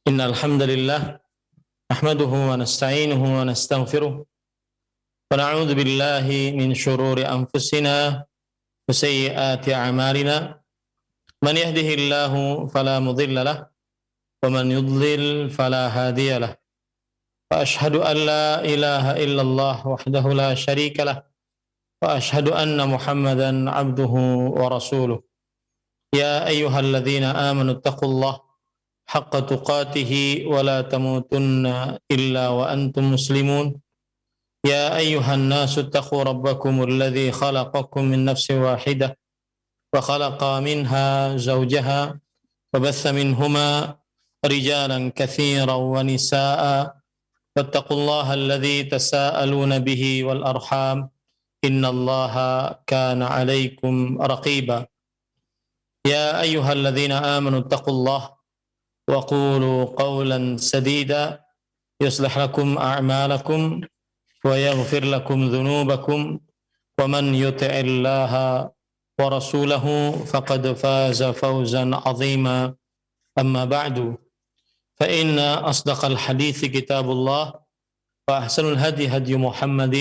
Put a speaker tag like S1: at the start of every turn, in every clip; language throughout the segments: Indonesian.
S1: Innal hamdalillah nahmaduhu wa nasta'inuhu wa nastaghfiruh wa na'udzu billahi min shururi anfusina wa sayyiati a'malina man yahdihillahu fala mudilla lahu wa man yudlil fala hadiya lahu wa ashhadu an la ilaha illallah wahdahu la syarika lahu wa ashhadu anna Muhammadan 'abduhu wa rasuluh ya ayyuhalladzina amanu taqullaha haqqa tuqatih wa la tamutunna illa wa antum muslimun ya ayyuhan nasu taqu rabbakumul ladzi khalaqakum min nafsin wahidah wa khalaqa minha zawjaha wa batha minhuma rijalan katsiran wa nisaa'a wattaqullaha alladzi tasaaluna bihi wal arham innallaha kana 'alaikum raqiba ya ayyuhalladzina amanu taqullaha وقولوا قولا سديدا يصلح لكم أعمالكم ويغفر لكم ذنوبكم ومن يطع الله ورسوله فقد فاز فوزا عظيما أما بعد فإن أصدق الحديث كتاب الله وأحسن الهدي هدي محمد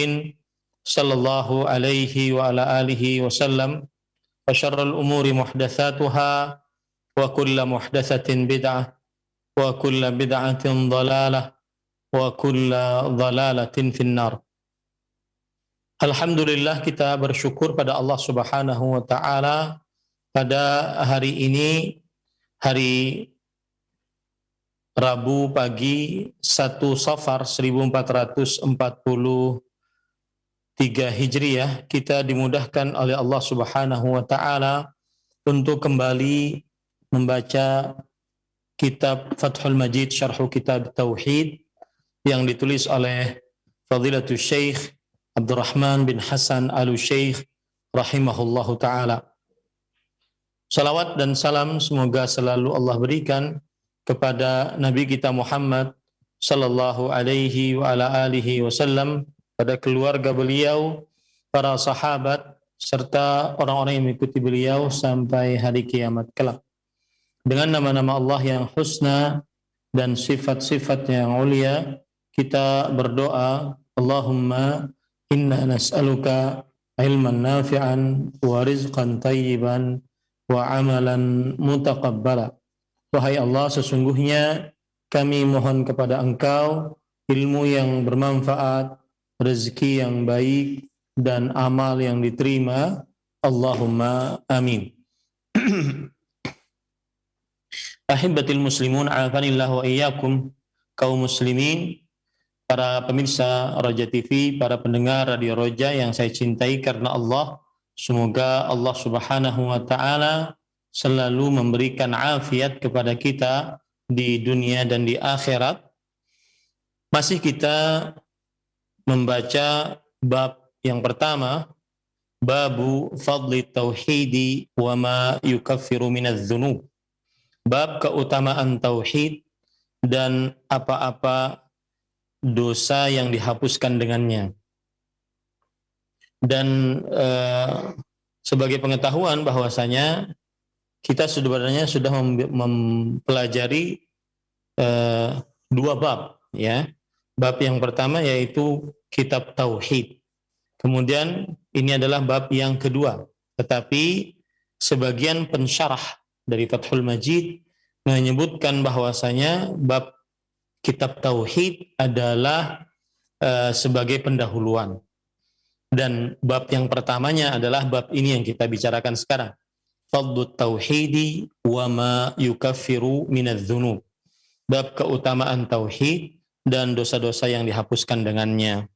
S1: صلى الله عليه وعلى آله وسلم وشر الأمور محدثاتها wa kullu muhdatsatin bid'ah wa kullu bid'atin dhalalah wa kullu dhalalatin finnar. Alhamdulillah, kita bersyukur pada Allah Subhanahu wa taala pada hari ini, hari Rabu pagi 1 Safar 1443 Hijriah, kita dimudahkan oleh Allah Subhanahu wa taala untuk kembali membaca kitab Fathul Majid Syarhu Kitab Tauhid yang ditulis oleh Fadilatul Syekh Abdurrahman bin Hasan Al-Syekh rahimahullahu taala. Salawat dan salam semoga selalu Allah berikan kepada Nabi kita Muhammad sallallahu alaihi wa ala alihi wasallam, pada keluarga beliau, para sahabat serta orang-orang yang mengikuti beliau sampai hari kiamat kelak. Dengan nama-nama Allah yang husna dan sifat-sifat yang ulia, kita berdoa, Allahumma inna nas'aluka ilman nafi'an wa rizqan tayyiban wa amalan mutaqabbala. Wahai Allah, sesungguhnya kami mohon kepada Engkau ilmu yang bermanfaat, rezeki yang baik, dan amal yang diterima. Allahumma amin. Ahibbatil muslimun, a'afanillah wa iyyakum, kaum muslimin, para pemirsa Roja TV, para pendengar Radio Roja yang saya cintai karena Allah, semoga Allah Subhanahu wa taala selalu memberikan afiat kepada kita di dunia dan di akhirat. Masih kita membaca bab yang pertama, babu fadli tauhidi wa ma yukaffiru minadz dzunub. Bab keutamaan tauhid dan apa-apa dosa yang dihapuskan dengannya. Dan sebagai pengetahuan bahwasanya kita sebenarnya sudah mempelajari dua bab, ya. Bab yang pertama yaitu kitab tauhid. Kemudian ini adalah bab yang kedua. Tetapi sebagian pensyarah dari Fathul Majid menyebutkan bahwasanya bab kitab tauhid adalah sebagai pendahuluan, dan bab yang pertamanya adalah bab ini yang kita bicarakan sekarang, fadlut tauhidi wa ma yukaffiru minadz dzunub, bab keutamaan tauhid dan dosa-dosa yang dihapuskan dengannya.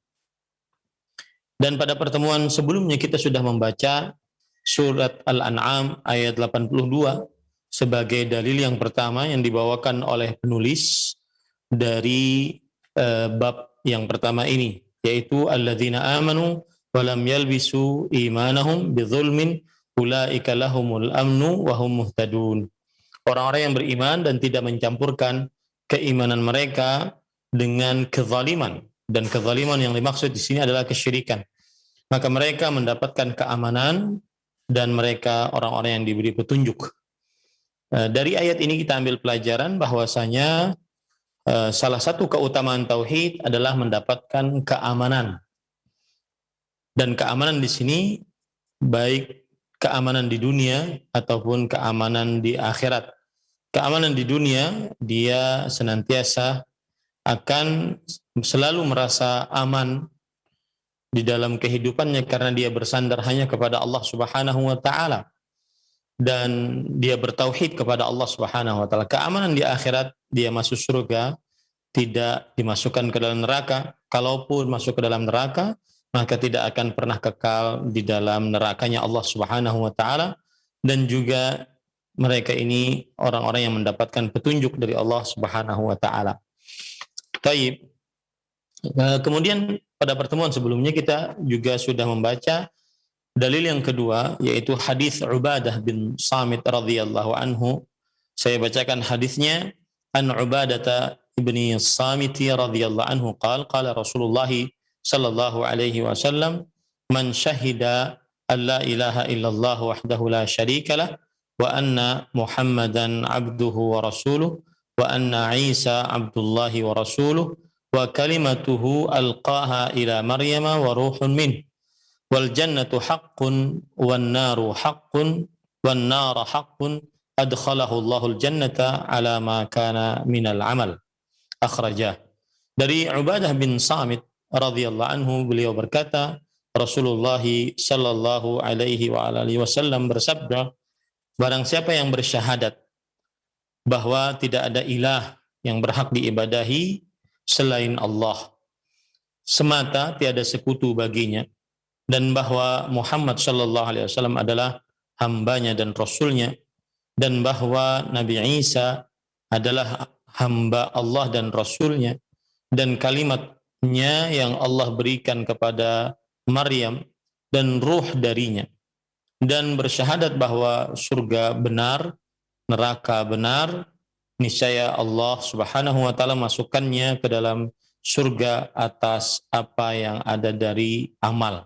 S1: Dan pada pertemuan sebelumnya kita sudah membaca surat Al-An'am ayat 82 sebagai dalil yang pertama yang dibawakan oleh penulis dari bab yang pertama ini, yaitu alladzina amanu wa lam yalbisu imanahum bidzulmin ulaika lahumul amnu wa hum muhtadun. Orang-orang yang beriman dan tidak mencampurkan keimanan mereka dengan kezaliman, dan kezaliman yang dimaksud di sini adalah kesyirikan, maka mereka mendapatkan keamanan dan mereka orang-orang yang diberi petunjuk. Dari ayat ini kita ambil pelajaran bahwasanya salah satu keutamaan tauhid adalah mendapatkan keamanan. Dan keamanan di sini baik keamanan di dunia ataupun keamanan di akhirat. Keamanan di dunia, dia senantiasa akan selalu merasa aman di dalam kehidupannya karena dia bersandar hanya kepada Allah Subhanahu wa taala dan dia bertauhid kepada Allah Subhanahu wa taala. Keamanan di akhirat, dia masuk surga, tidak dimasukkan ke dalam neraka. Kalaupun masuk ke dalam neraka, maka tidak akan pernah kekal di dalam nerakanya Allah Subhanahu wa taala, dan juga mereka ini orang-orang yang mendapatkan petunjuk dari Allah Subhanahu wa taala. Baik. Kemudian pada pertemuan sebelumnya kita juga sudah membaca dalil yang kedua, yaitu hadis Ubadah bin Samit radhiyallahu anhu. Saya bacakan hadisnya. An Ubadah ibni Samit radhiyallahu anhu qala Rasulullah sallallahu alaihi wasallam, man syahida an la ilaha illallah wahdahu la syarika lah wa anna Muhammadan abduhu wa rasuluh wa anna Isa abdullahi wa rasuluh wa kalimatuhu alqaha ila Maryama wa ruhun min wal jannatu haqqun wan naru haqqun wan nara haqqun adkhalahu Allahul jannata ala ma kana minal amal. Akhrajah. Dari Ubadah bin Samit radhiyallahu anhu, beliau berkata, Rasulullah sallallahu alaihi wa alihi wasallam bersabda, barang siapa yang bersyahadat bahwa tidak ada ilah yang berhak diibadahi selain Allah semata, tiada sekutu baginya, dan bahwa Muhammad sallallahu alaihi wasallam adalah hambanya dan rasulnya, dan bahwa Nabi Isa adalah hamba Allah dan rasulnya, dan kalimatnya yang Allah berikan kepada Maryam dan ruh darinya, dan bersyahadat bahwa surga benar, neraka benar, niscaya Allah Subhanahu wa taala masukkannya ke dalam surga atas apa yang ada dari amal.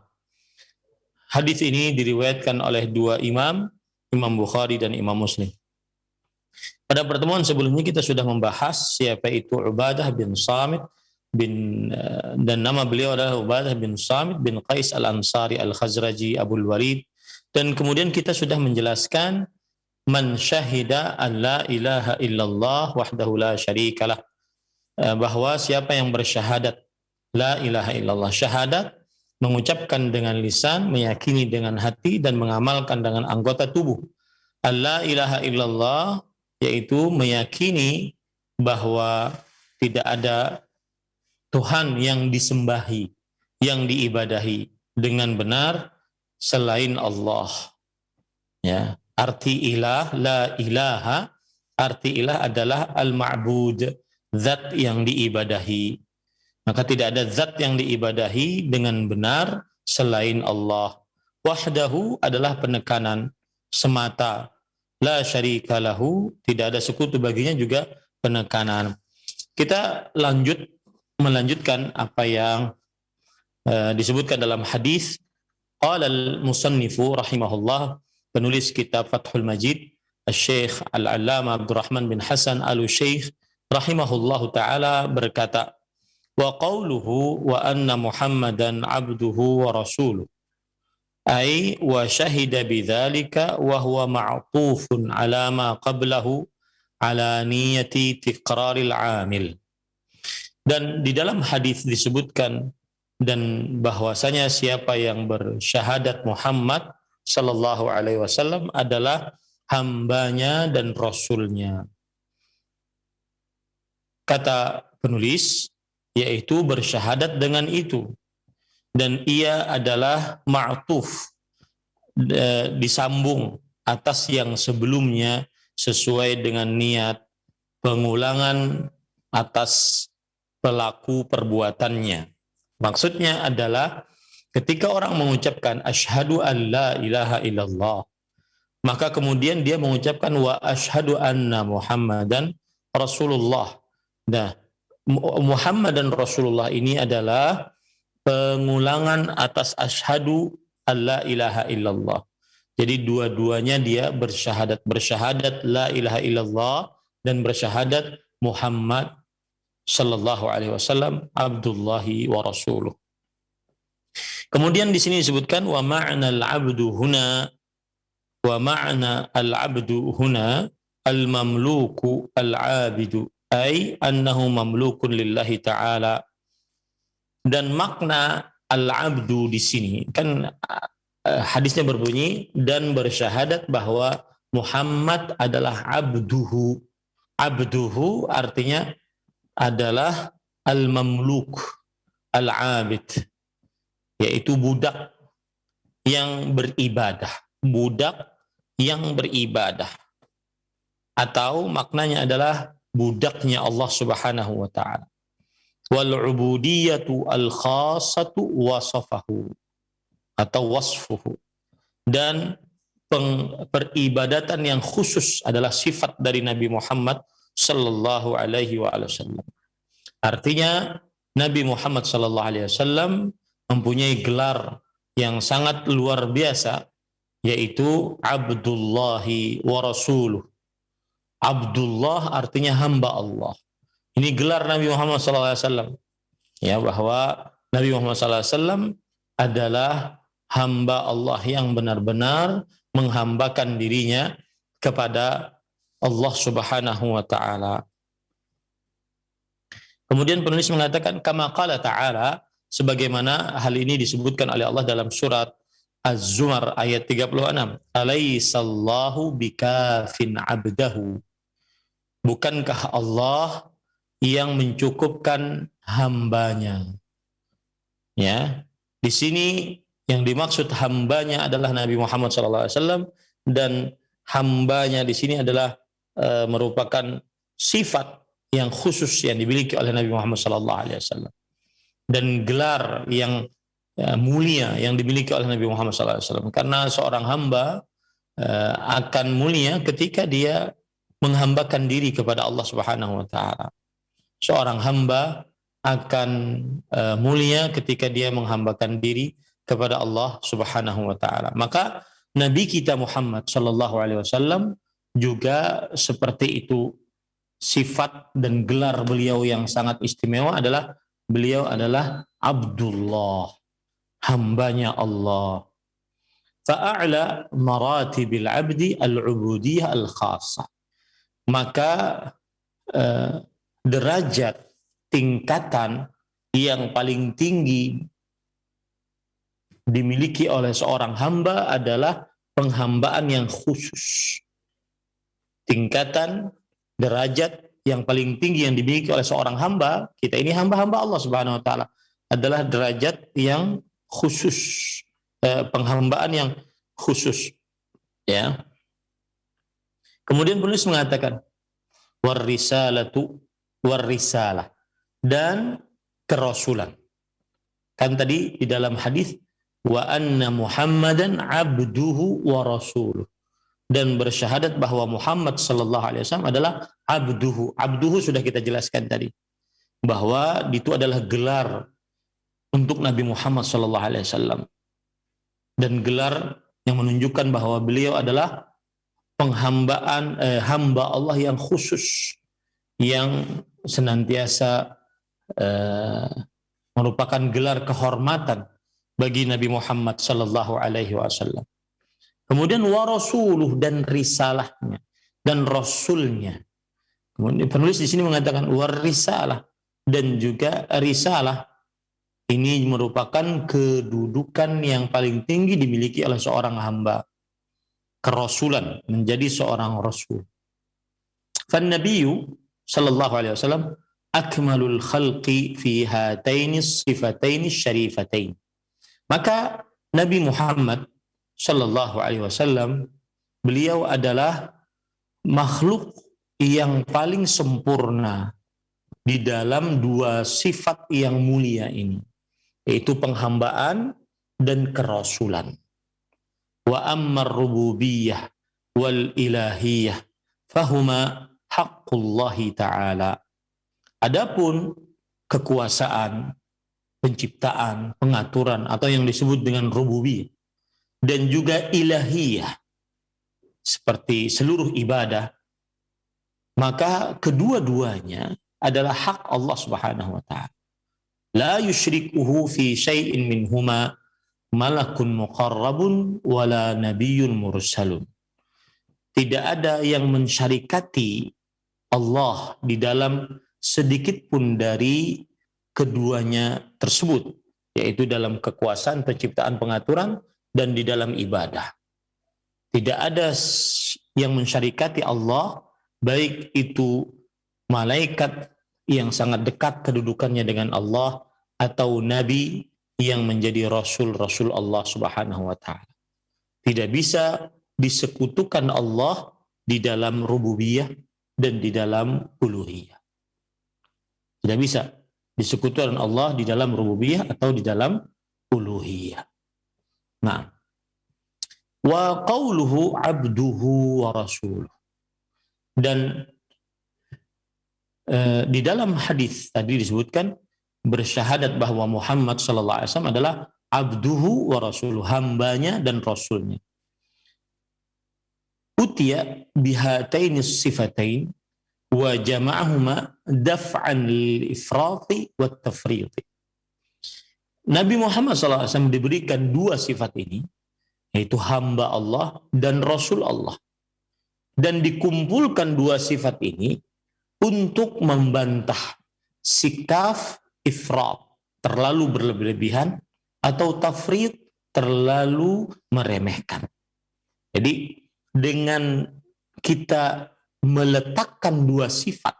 S1: Hadis ini diriwayatkan oleh dua imam, Imam Bukhari dan Imam Muslim. Pada pertemuan sebelumnya kita sudah membahas siapa itu Ubadah bin Samit dan nama beliau adalah Ubadah bin Samit bin Qais al-Ansari al-Khazraji Abul Walid, dan kemudian kita sudah menjelaskan man syahida an la ilaha illallah wahdahu la syarikalah, bahwa siapa yang bersyahadat la ilaha illallah, syahadat mengucapkan dengan lisan, meyakini dengan hati dan mengamalkan dengan anggota tubuh. La ilaha illallah yaitu meyakini bahwa tidak ada Tuhan yang disembahi, yang diibadahi dengan benar selain Allah. Ya, arti ilah, la ilaha, arti ilah adalah al-ma'bud, zat yang diibadahi. Maka tidak ada zat yang diibadahi dengan benar selain Allah. Wahdahu adalah penekanan semata. La syarika lahu, tidak ada sekutu baginya, juga penekanan. Kita melanjutkan apa yang disebutkan dalam hadis. Qala al-musannifu rahimahullah, penulis kitab Fathul Majid, Al-Syekh Al-Allamah Abdurrahman bin Hasan Al-Syekh rahimahullahu taala berkata, wa qawluhu wa anna Muhammadan abduhu wa rasuluh, ay wa syahida bidzalika wa huwa ma'tufun ala ma qablahu ala niyati tiqraril amil. Dan di dalam hadis disebutkan dan bahwasanya siapa yang bersyahadat Muhammad sallallahu alaihi wasallam adalah hambanya dan rasulnya. Kata penulis, yaitu bersyahadat dengan itu, dan ia adalah ma'tuf, disambung atas yang sebelumnya sesuai dengan niat pengulangan atas pelaku perbuatannya. Maksudnya adalah ketika orang mengucapkan asyhadu an la ilaha illallah, maka kemudian dia mengucapkan wa asyhadu anna Muhammadan Rasulullah. Nah, Muhammad dan Rasulullah ini adalah pengulangan atas asyhadu alla ilaha illallah. Jadi dua-duanya dia bersyahadat la ilaha illallah dan bersyahadat Muhammad sallallahu alaihi wasallam abdullahi wa rasuluh. Kemudian di sini disebutkan wa ma'na al-'abdu huna, wa ma'na al-'abdu huna al-mamluku al-'abidu, ay annahu mamlukun lillahi ta'ala. Dan makna al-'abdu di sini kan hadisnya berbunyi dan bersyahadat bahwa Muhammad adalah abduhu. Abduhu artinya adalah al-mamluk al-'abid, yaitu budak yang beribadah, budak yang beribadah, atau maknanya adalah budaknya Allah Subhanahu wa taala. Wal ubudiyatu al khassatu wasafahu atau wasfuhu, dan peribadatan yang khusus adalah sifat dari Nabi Muhammad sallallahu alaihi wasallam. Artinya Nabi Muhammad sallallahu alaihi wasallam mempunyai gelar yang sangat luar biasa, yaitu Abdullahi wa Rasuluh. Abdullah artinya hamba Allah. Ini gelar Nabi Muhammad SAW. Ya, bahwa Nabi Muhammad SAW adalah hamba Allah yang benar-benar menghambakan dirinya kepada Allah Subhanahu wa taala. Kemudian penulis mengatakan kama qala ta'ala, sebagaimana hal ini disebutkan oleh Allah dalam surat Az-Zumar ayat 36. Alaihissallahu bikafin abdahu. Bukankah Allah yang mencukupkan hambanya? Ya, di sini yang dimaksud hambanya adalah Nabi Muhammad SAW, dan hambanya di sini adalah merupakan sifat yang khusus yang dimiliki oleh Nabi Muhammad SAW. Dan gelar yang mulia yang dimiliki oleh Nabi Muhammad SAW. Karena seorang hamba akan mulia ketika dia menghambakan diri kepada Allah Subhanahu wa taala. Seorang hamba akan mulia ketika dia menghambakan diri kepada Allah Subhanahu wa taala. Maka Nabi kita Muhammad sallallahu alaihi wasallam juga seperti itu. Sifat dan gelar beliau yang sangat istimewa adalah beliau adalah Abdullah, hambanya Allah. Fa'a'la maratibil abdi al-ubudiyah al-khassah. Maka derajat tingkatan yang paling tinggi dimiliki oleh seorang hamba adalah penghambaan yang khusus. Tingkatan derajat yang paling tinggi yang dimiliki oleh seorang hamba, kita ini hamba-hamba Allah Subhanahu wa taala, adalah derajat yang khusus, penghambaan yang khusus, ya. Kemudian penulis mengatakan warrisalah dan kerasulan. Kan tadi di dalam hadis wa anna Muhammadan abduhu wa rasuluh, dan bersyahadat bahwa Muhammad sallallahu alaihi wasallam adalah abduhu. Abduhu sudah kita jelaskan tadi, bahwa itu adalah gelar untuk Nabi Muhammad sallallahu alaihi wasallam, dan gelar yang menunjukkan bahwa beliau adalah penghambaan hamba Allah yang khusus, yang senantiasa merupakan gelar kehormatan bagi Nabi Muhammad sallallahu alaihi wasallam. Kemudian wa rasuluh, dan risalahnya dan rasulnya. Kemudian penulis di sini mengatakan war risalah, dan juga risalah ini merupakan kedudukan yang paling tinggi dimiliki oleh seorang hamba. Kerasulan, menjadi seorang rasul. Fan nabiyyu sallallahu alaihi wasallam akmalul khalqi fi hataini sifataini syarifatain. Maka Nabi Muhammad sallallahu alaihi wasallam, beliau adalah makhluk yang paling sempurna di dalam dua sifat yang mulia ini, yaitu penghambaan dan kerasulan. Wa ammar rububiyah wal ilahiyah fahuma haqqullahi ta'ala. Adapun kekuasaan, penciptaan, pengaturan, atau yang disebut dengan rububiyah, dan juga ilahiyah, seperti seluruh ibadah, maka kedua-duanya adalah hak Allah Subhanahu wa taala. La yusyrikuhu fi syai'in minhuma malakun muqarrabun wala nabiyyun mursalun. Tidak ada yang mensyarikati Allah di dalam sedikit pun dari keduanya tersebut, yaitu dalam kekuasaan, penciptaan, pengaturan, dan di dalam ibadah. Tidak ada yang mensyarikati Allah, baik itu malaikat yang sangat dekat kedudukannya dengan Allah, atau nabi yang menjadi rasul-rasul Allah Subhanahu wa taala. Tidak bisa disekutukan Allah di dalam rububiyah dan di dalam uluhiyah. Tidak bisa disekutukan Allah di dalam rububiyah atau di dalam uluhiyah. Nah, wa qauluhu abduhu wa rasuluh. Dan di dalam hadis tadi disebutkan bersyahadat bahwa Muhammad sallallahu alaihi wasallam adalah abduhu wa rasuluh, hambanya dan rasulnya. Utiya bihataini sifatain wa jama'ahuma daf'an lil-ifrati wat tafriti. Nabi Muhammad SAW diberikan dua sifat ini, yaitu hamba Allah dan Rasul Allah. Dan dikumpulkan dua sifat ini untuk membantah sikap ifrat, terlalu berlebihan, atau tafrit, terlalu meremehkan. Jadi dengan kita meletakkan dua sifat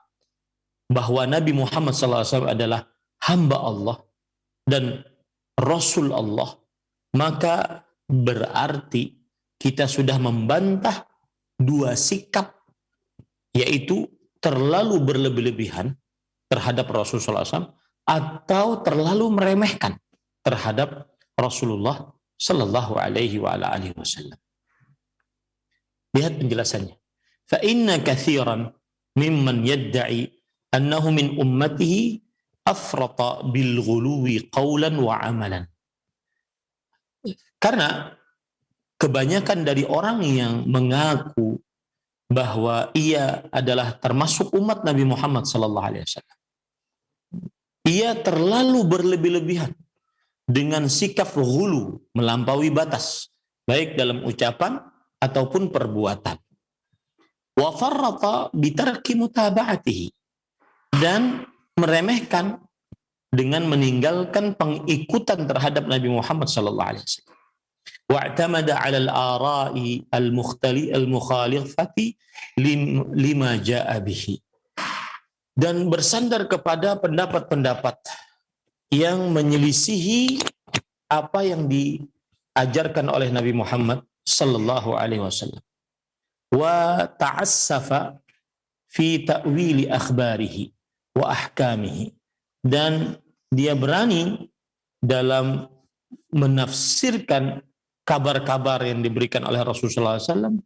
S1: bahwa Nabi Muhammad SAW adalah hamba Allah dan Rasul Allah, maka berarti kita sudah membantah dua sikap, yaitu terlalu berlebihan terhadap Rasulullah SAW atau terlalu meremehkan terhadap Rasulullah Sallallahu Alaihi Wasallam. Lihat penjelasannya. Fa inna katsiran mimman yadda'i annahu min ummatihi afrata bil ghuluwi qawlan wa amalan. Karena kebanyakan dari orang yang mengaku bahwa ia adalah termasuk umat Nabi Muhammad sallallahu alaihi wasallam, ia terlalu berlebih-lebihan dengan sikap ghulu, melampaui batas, baik dalam ucapan ataupun perbuatan. Wa farrata bitarki mutaba'atihi, dan meremehkan dengan meninggalkan pengikutan terhadap Nabi Muhammad sallallahu alaihi wasallam. Wa'tamada 'ala al-ara'i al-mukhalifati lima ja'a bihi, dan bersandar kepada pendapat-pendapat yang menyelisihi apa yang diajarkan oleh Nabi Muhammad sallallahu alaihi wasallam. Wa ta'assafa fi ta'wili akhbarihi wa ahkamihi, dan dia berani dalam menafsirkan kabar-kabar yang diberikan oleh Rasulullah SAW,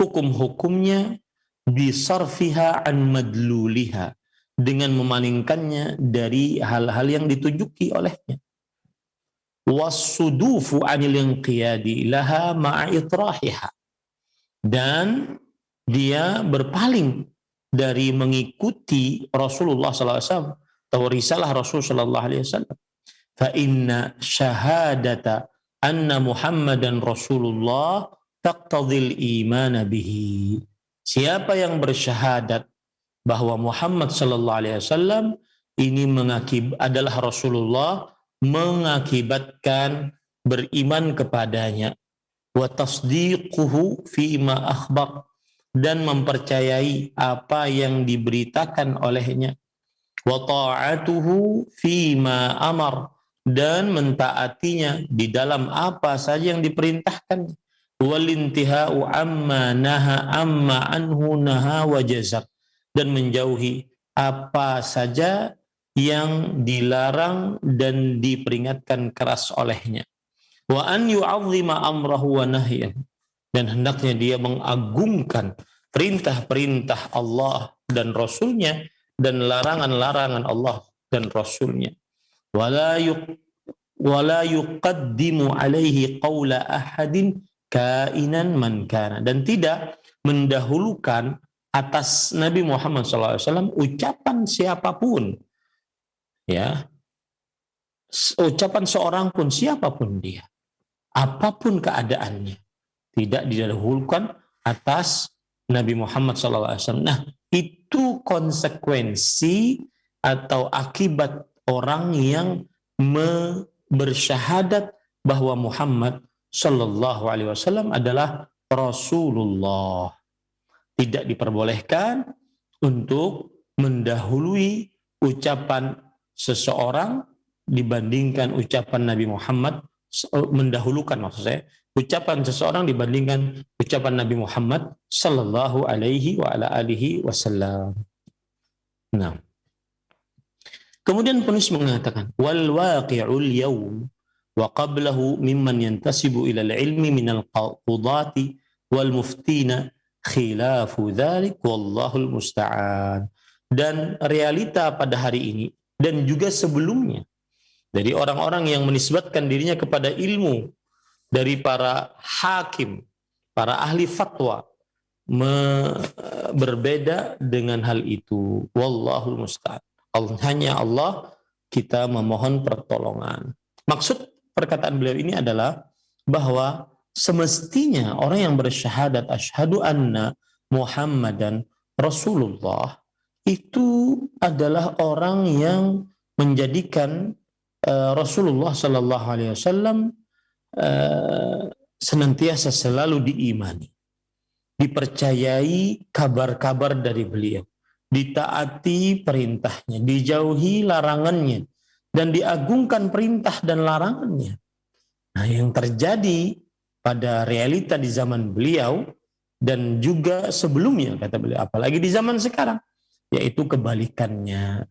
S1: hukum-hukumnya bisarfiha an madluliha, dengan memalingkannya dari hal-hal yang ditujuki olehnya. Wasudufu anil inqiyadi laha ma'a itrahiha, dan dia berpaling dari mengikuti Rasulullah SAW atau risalah Rasulullah SAW. Fa inna syahadata anna Muhammadan Rasulullah taqtadil iman bihi. Siapa yang bersyahadat bahwa Muhammad sallallahu alaihi wasallam ini adalah Rasulullah, mengakibatkan beriman kepadanya, wa tasdiquhu fi ma akhbar, dan mempercayai apa yang diberitakan olehnya, wa ta'atuhu fi ma amar, dan mentaatinya di dalam apa saja yang diperintahkan, wal intihau amma naha amma anhu naha wa jazar, dan menjauhi apa saja yang dilarang dan diperingatkan keras olehnya. Wa an yu'azzima amrahu wa nahyahu, dan hendaknya dia mengagungkan perintah-perintah Allah dan Rasulnya dan larangan-larangan Allah dan Rasulnya. Wala yuqaddimu alaihi qawla ahadin kainan man kana, dan tidak mendahulukan atas Nabi Muhammad SAW ucapan siapapun, ya, ucapan seorang pun, siapapun dia, apapun keadaannya, tidak didahulukan atas Nabi Muhammad SAW. Nah, itu konsekuensi atau akibat orang yang bersyahadat bahwa Muhammad Sallallahu Alaihi Wasallam adalah Rasulullah. Tidak diperbolehkan untuk mendahului ucapan seseorang dibandingkan ucapan Nabi Muhammad, mendahulukan maksud saya, ucapan seseorang dibandingkan ucapan Nabi Muhammad Sallallahu Alaihi Wasallam. Nah, kemudian penulis mengatakan, wal waqi'ul yawm wa qablahu mimman yantasibu ila al-ilmi minal qudati wal muftina khilafu dzalik wallahul musta'an. Dan realita pada hari ini dan juga sebelumnya dari orang-orang yang menisbatkan dirinya kepada ilmu, dari para hakim, para ahli fatwa, berbeda dengan hal itu. Wallahul musta'an. Hanya Allah kita memohon pertolongan. Maksud perkataan beliau ini adalah bahwa semestinya orang yang bersyahadat asyhadu anna Muhammadan Rasulullah itu adalah orang yang menjadikan Rasulullah Sallallahu Alaihi Wasallam senantiasa selalu diimani, dipercayai kabar-kabar dari beliau, ditaati perintahnya, dijauhi larangannya, dan diagungkan perintah dan larangannya. Nah, yang terjadi pada realita di zaman beliau dan juga sebelumnya, kata beliau, apalagi di zaman sekarang, yaitu kebalikannya.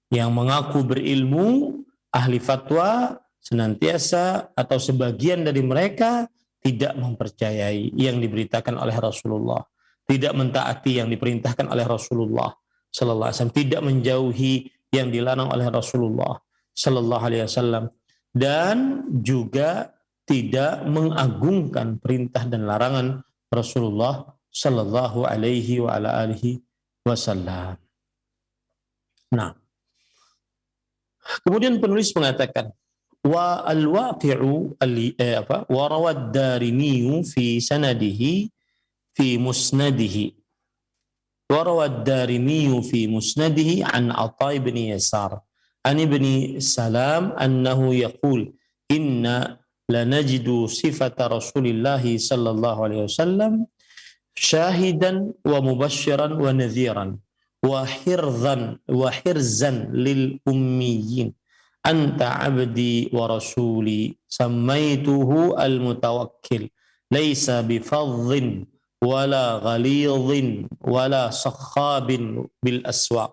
S1: Yang mengaku berilmu, ahli fatwa, senantiasa atau sebagian dari mereka tidak mempercayai yang diberitakan oleh Rasulullah, tidak mentaati yang diperintahkan oleh Rasulullah Sallallahu Alaihi Wasallam, tidak menjauhi yang dilarang oleh Rasulullah Sallallahu Alaihi Wasallam, dan juga tidak mengagungkan perintah dan larangan Rasulullah Sallallahu Alaihi Wasallam. Nah, kemudian penulis mengatakan, wa al-waqi'u wa rawad Darimi fi sanadihi fi musnadihi wa rawad Darimi fi musnadihi an Atha bin Yasar an ibni Salam annahu yaqul inna lanajidu sifata Rasulillah sallallahu alaihi wasallam syahidan wa mubasyiran wa nadhiran wa hirzan lil ummiyin anta abdi wa rasuli sammaituhu al mutawakkil laisa bifadhin wala ghalidhin wala sakhabin bil aswaq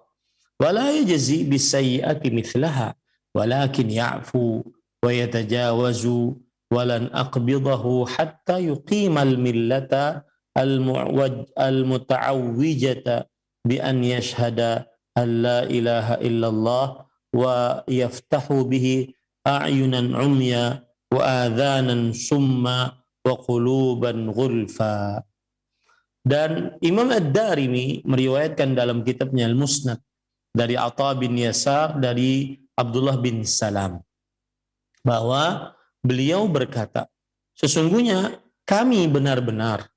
S1: wala yajzi bisayyi'ati mithlaha walakin ya'fu wa yatajawazu walan aqbidahu hatta yuqimal millata al-muta'awwijata bi an yashhada an la ilaha illallah wa yaftahu bihi a'yunan umya wa adhanan summa wa quluban ghulfa. Dan Imam Ad-Darimi meriwayatkan dalam kitabnya Al-Musnad dari Atha bin Yasar dari Abdullah bin Salam bahwa beliau berkata, sesungguhnya kami benar-benar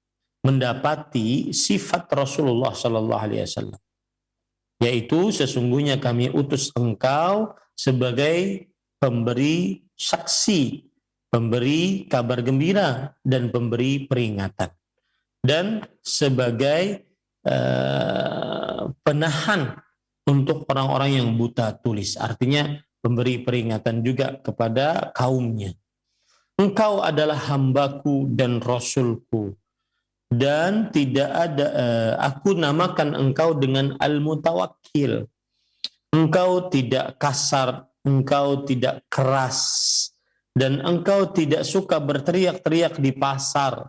S1: mendapati sifat Rasulullah Sallallahu Alaihi Wasallam, yaitu sesungguhnya kami utus engkau sebagai pemberi saksi, pemberi kabar gembira dan pemberi peringatan, dan sebagai penahan untuk orang-orang yang buta tulis, artinya memberi peringatan juga kepada kaumnya. Engkau adalah hambaku dan rasulku, dan tidak ada aku namakan engkau dengan al-mutawakkil. Engkau tidak kasar, engkau tidak keras, dan engkau tidak suka berteriak-teriak di pasar,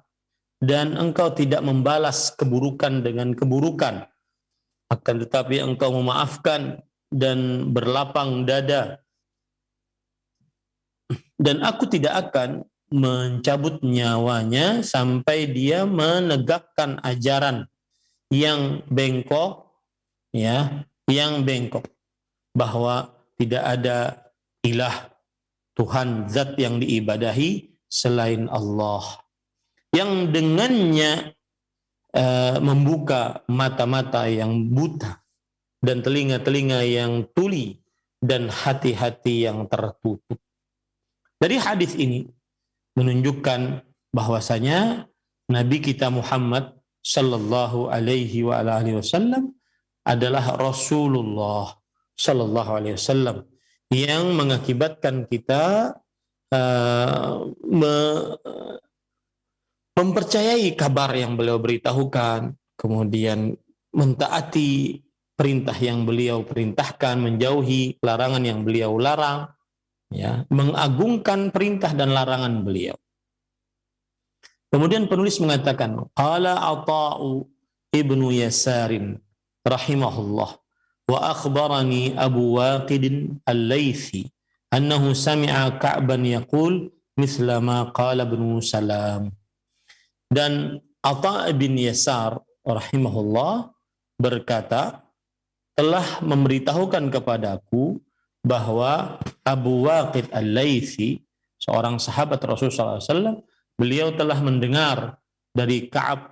S1: dan engkau tidak membalas keburukan dengan keburukan, akan tetapi engkau memaafkan dan berlapang dada. Dan aku tidak akan mencabut nyawanya sampai dia menegakkan ajaran yang bengkok, ya, yang bengkok, bahwa tidak ada ilah, Tuhan zat yang diibadahi selain Allah, yang dengannya membuka mata-mata yang buta dan telinga-telinga yang tuli dan hati-hati yang tertutup. Dari hadis ini menunjukkan bahwasanya Nabi kita Muhammad sallallahu alaihi wa alihi wasallam adalah Rasulullah sallallahu alaihi wasallam yang mengakibatkan kita mempercayai kabar yang beliau beritahukan, kemudian mentaati perintah yang beliau perintahkan, menjauhi larangan yang beliau larang, ya, mengagungkan perintah dan larangan beliau. Kemudian penulis mengatakan, qala Ata'u ibnu Yasarin rahimahullah wa akhbarani Abu Waqid al-Laythi annahu sami'a Ka'ban yaqul mithla ma qala ibnu Salam. Dan Ata' bin Yasar rahimahullah berkata, telah memberitahukan kepadaku bahwa Abu Waqid al-Laythi, seorang sahabat Rasulullah SAW, beliau telah mendengar dari Ka'ab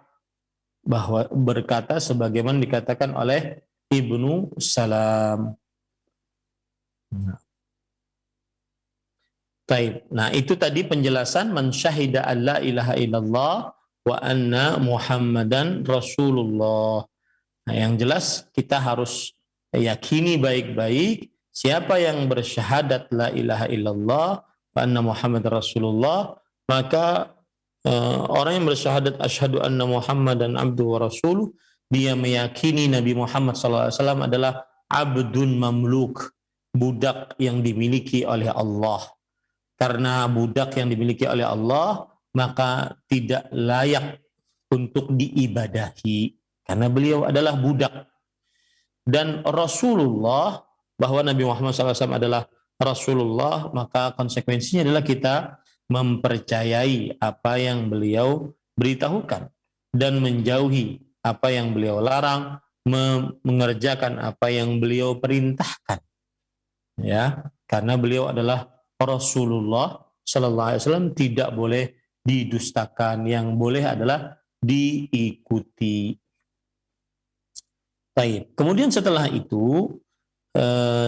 S1: bahwa berkata sebagaimana dikatakan oleh Ibnu Salam. Nah, itu tadi penjelasan man syahida alla ilaha illallah wa anna Muhammadan Rasulullah. Nah, yang jelas kita harus yakini baik-baik siapa yang bersyahadat la ilaha illallah wa anna Muhammadan Rasulullah, maka orang yang bersyahadat asyhadu anna Muhammadan abduhu wa rasuluh, dia meyakini Nabi Muhammad SAW adalah abdun mamluk, budak yang dimiliki oleh Allah. Karena budak yang dimiliki oleh Allah, maka tidak layak untuk diibadahi karena beliau adalah budak. Dan Rasulullah, bahwa Nabi Muhammad SAW adalah Rasulullah, maka konsekuensinya adalah kita mempercayai apa yang beliau beritahukan dan menjauhi apa yang beliau larang, mengerjakan apa yang beliau perintahkan, ya, karena beliau adalah Rasulullah Sallallahu Alaihi Wasallam, tidak boleh didustakan, yang boleh adalah diikuti. Baik. Kemudian setelah itu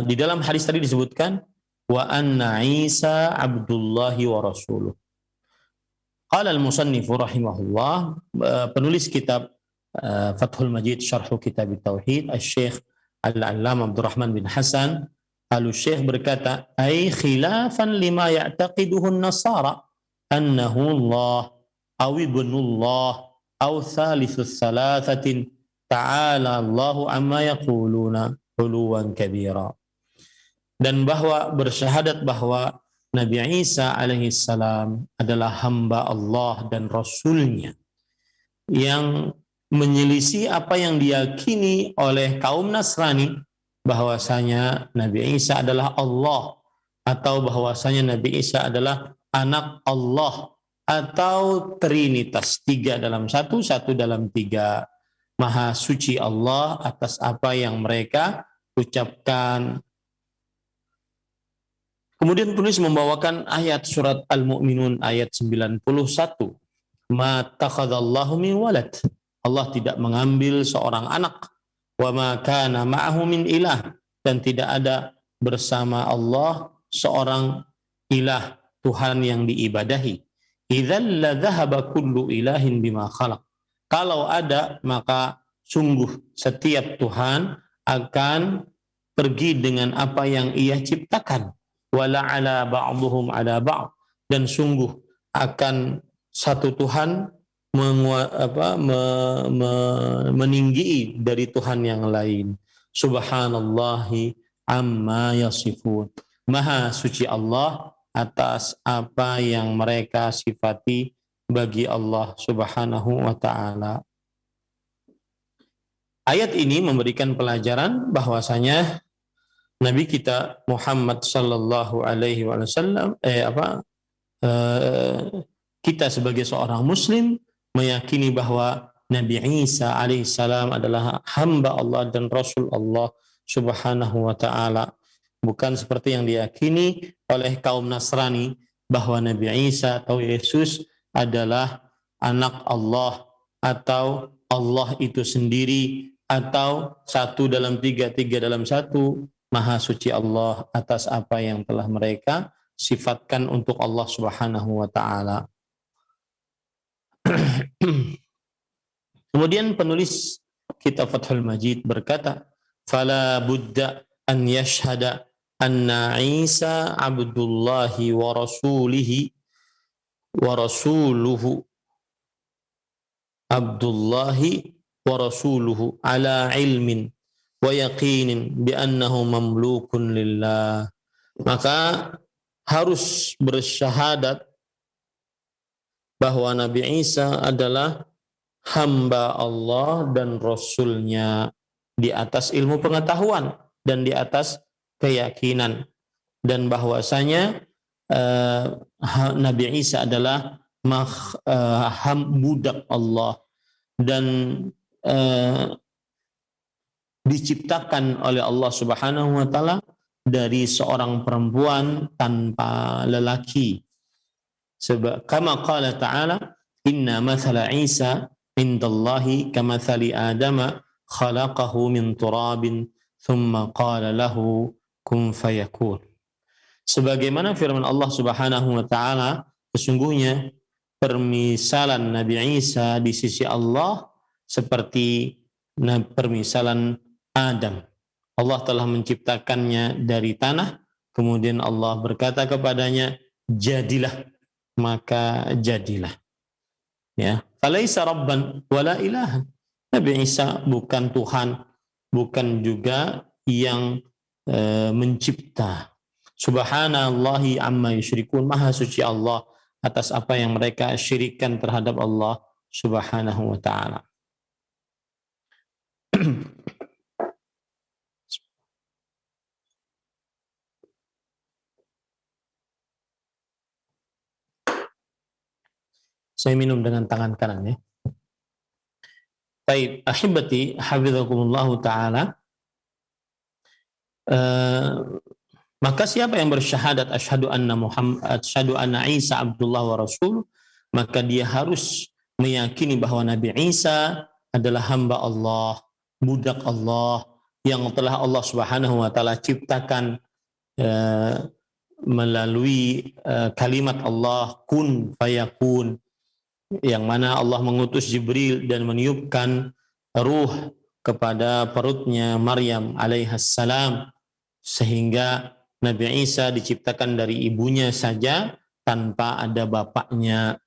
S1: di dalam hadis tadi disebutkan wa anna Isa abdullahi wa rasuluh. Qala al-musannif rahimahullah, penulis kitab Fathul Majid Syarh Kitab Tauhid, Asy-Syaikh Al-Allamah Abdurrahman bin Hasan Al-Syaikh berkata, ay khilafan lima ya'taqiduhu an-nasara annahu Allah aw ibnullah aw thalitsus thalathatin ta'ala Allahu amma yaquluna uluwan kabira. Dan bahwa bersyahadat bahwa Nabi Isa alaihi salam adalah hamba Allah dan Rasulnya, yang menyelisih apa yang diyakini oleh kaum Nasrani bahwasanya Nabi Isa adalah Allah, atau bahwasanya Nabi Isa adalah anak Allah, atau Trinitas, 3 dalam 1, 1 dalam 3. Maha suci Allah atas apa yang mereka ucapkan. Kemudian penulis membawakan ayat surat Al-Mu'minun ayat 91. Ma takhadallahu min walad. Allah tidak mengambil seorang anak. Wa ma kana ma'ahu min ilah. Dan tidak ada bersama Allah seorang ilah, Tuhan yang diibadahi. Idzal la dhahaba kullu ilahin bima khalaq. Kalau ada, maka sungguh setiap Tuhan akan pergi dengan apa yang ia ciptakan. Wala ala ba'duhum ala ba'd. Dan sungguh akan satu Tuhan meninggi dari Tuhan yang lain. Subhanallahi amma yasifun. Maha suci Allah atas apa yang mereka sifati bagi Allah Subhanahu wa ta'ala. Ayat ini memberikan pelajaran bahwasanya Nabi kita Muhammad sallallahu alaihi wasallam kita sebagai seorang muslim meyakini bahwa Nabi Isa alaihissalam adalah hamba Allah dan Rasul Allah subhanahu wa ta'ala. Bukan seperti yang diyakini oleh kaum Nasrani bahwa Nabi Isa atau Yesus adalah anak Allah atau Allah itu sendiri atau satu dalam tiga, tiga dalam satu. Maha suci Allah atas apa yang telah mereka sifatkan untuk Allah subhanahu wa ta'ala. Kemudian penulis kitab Fathul Majid berkata, "Fala budda an yashhada anna Isa abdullahi wa rasuluhu abdullahi wa rasuluhu ala ilmin wa yaqinin bi annahu mamlukun lillah." Maka harus bersyahadat bahwa Nabi Isa adalah hamba Allah dan Rasul-Nya di atas ilmu pengetahuan dan di atas keyakinan, dan bahwasanya Nabi Isa adalah budak Allah dan diciptakan oleh Allah Subhanahu wa taala dari seorang perempuan tanpa lelaki. Sebab kama qala ta'ala, inna mathala Isa indallahi kamathali Adama khalaqahu min turabin thumma qala lahu kun fayakun. Sebagaimana firman Allah Subhanahu wa taala, sesungguhnya permisalan Nabi Isa di sisi Allah seperti permisalan Adam. Allah telah menciptakannya dari tanah, kemudian Allah berkata kepadanya, jadilah, maka jadilah. Ya, falaisa rabban wala ilahan. Nabi Isa bukan Tuhan, bukan juga yang mencipta. Subhanallahi amma yusyrikun. Maha suci Allah atas apa yang mereka syirikkan terhadap Allah Subhanahu wa taala. Saya minum dengan tangan kanan ya. Baik, ahibati hafizakumullah taala. Maka siapa yang bersyahadat asyhadu anna Isa Abdullah wa Rasul, maka dia harus meyakini bahwa Nabi Isa adalah hamba Allah, budak Allah yang telah Allah Subhanahu wa taala ciptakan melalui kalimat Allah kun fayakun, yang mana Allah mengutus Jibril dan meniupkan ruh kepada perutnya Maryam alaihassalam, sehingga Nabi Isa diciptakan dari ibunya saja tanpa ada bapaknya.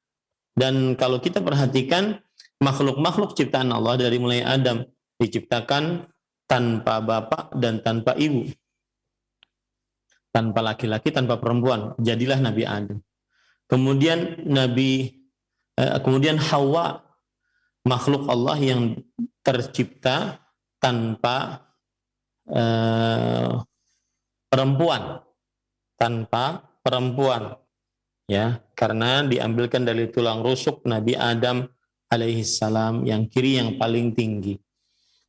S1: Dan kalau kita perhatikan makhluk-makhluk ciptaan Allah dari mulai Adam diciptakan tanpa bapak dan tanpa ibu, tanpa laki-laki, tanpa perempuan. Jadilah Nabi Adam. Kemudian Hawa, makhluk Allah yang tercipta tanpa perempuan, ya, karena diambilkan dari tulang rusuk Nabi Adam alaihissalam yang kiri yang paling tinggi.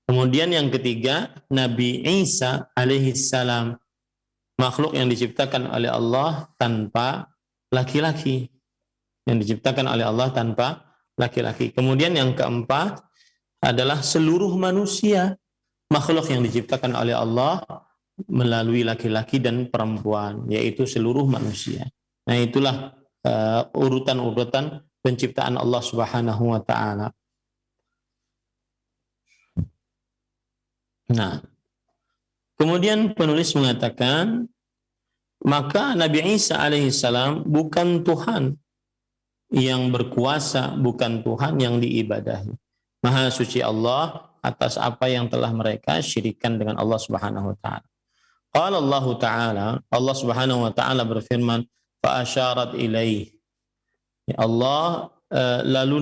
S1: Kemudian yang ketiga, Nabi Isa alaihissalam, makhluk yang diciptakan oleh Allah tanpa laki-laki, yang diciptakan oleh Allah tanpa laki-laki. Kemudian yang keempat adalah seluruh manusia, makhluk yang diciptakan oleh Allah melalui laki-laki dan perempuan, yaitu seluruh manusia. Nah, itulah urutan-urutan penciptaan Allah Subhanahu wa taala. Nah, kemudian penulis mengatakan, maka Nabi Isa alaihissalam bukan Tuhan yang berkuasa, bukan Tuhan yang diibadahi. Maha suci Allah atas apa yang telah mereka syirikkan dengan Allah Subhanahu wa taala. Qala Allah taala, Allah Subhanahu wa taala berfirman, fa asyarat ilaih. Ya Allah, lalu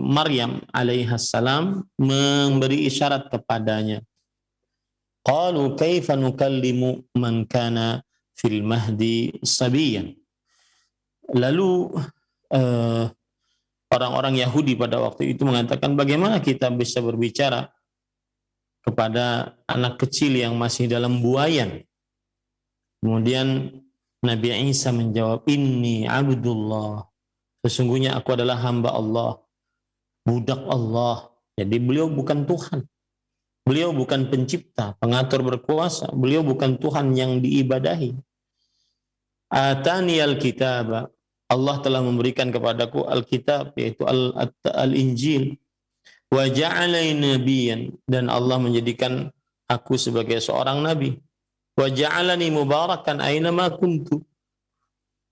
S1: Maryam alaihassalam memberi isyarat kepadanya. Qalu kaifa nukallimu man kana fil mahdi sabiyan. Lalu orang-orang Yahudi pada waktu itu mengatakan, bagaimana kita bisa berbicara kepada anak kecil yang masih dalam buayan. Kemudian Nabi Isa menjawab, Inni Abdullah, sesungguhnya aku adalah hamba Allah, budak Allah. Jadi beliau bukan Tuhan, beliau bukan pencipta, pengatur berkuasa, beliau bukan Tuhan yang diibadahi. Atani al-kitab, Allah telah memberikan kepadaku al-kitab, yaitu al-Injil. Wa ja'alani nabiyyan, dan Allah menjadikan aku sebagai seorang nabi. Wa ja'alani mubarakan aina ma kuntu,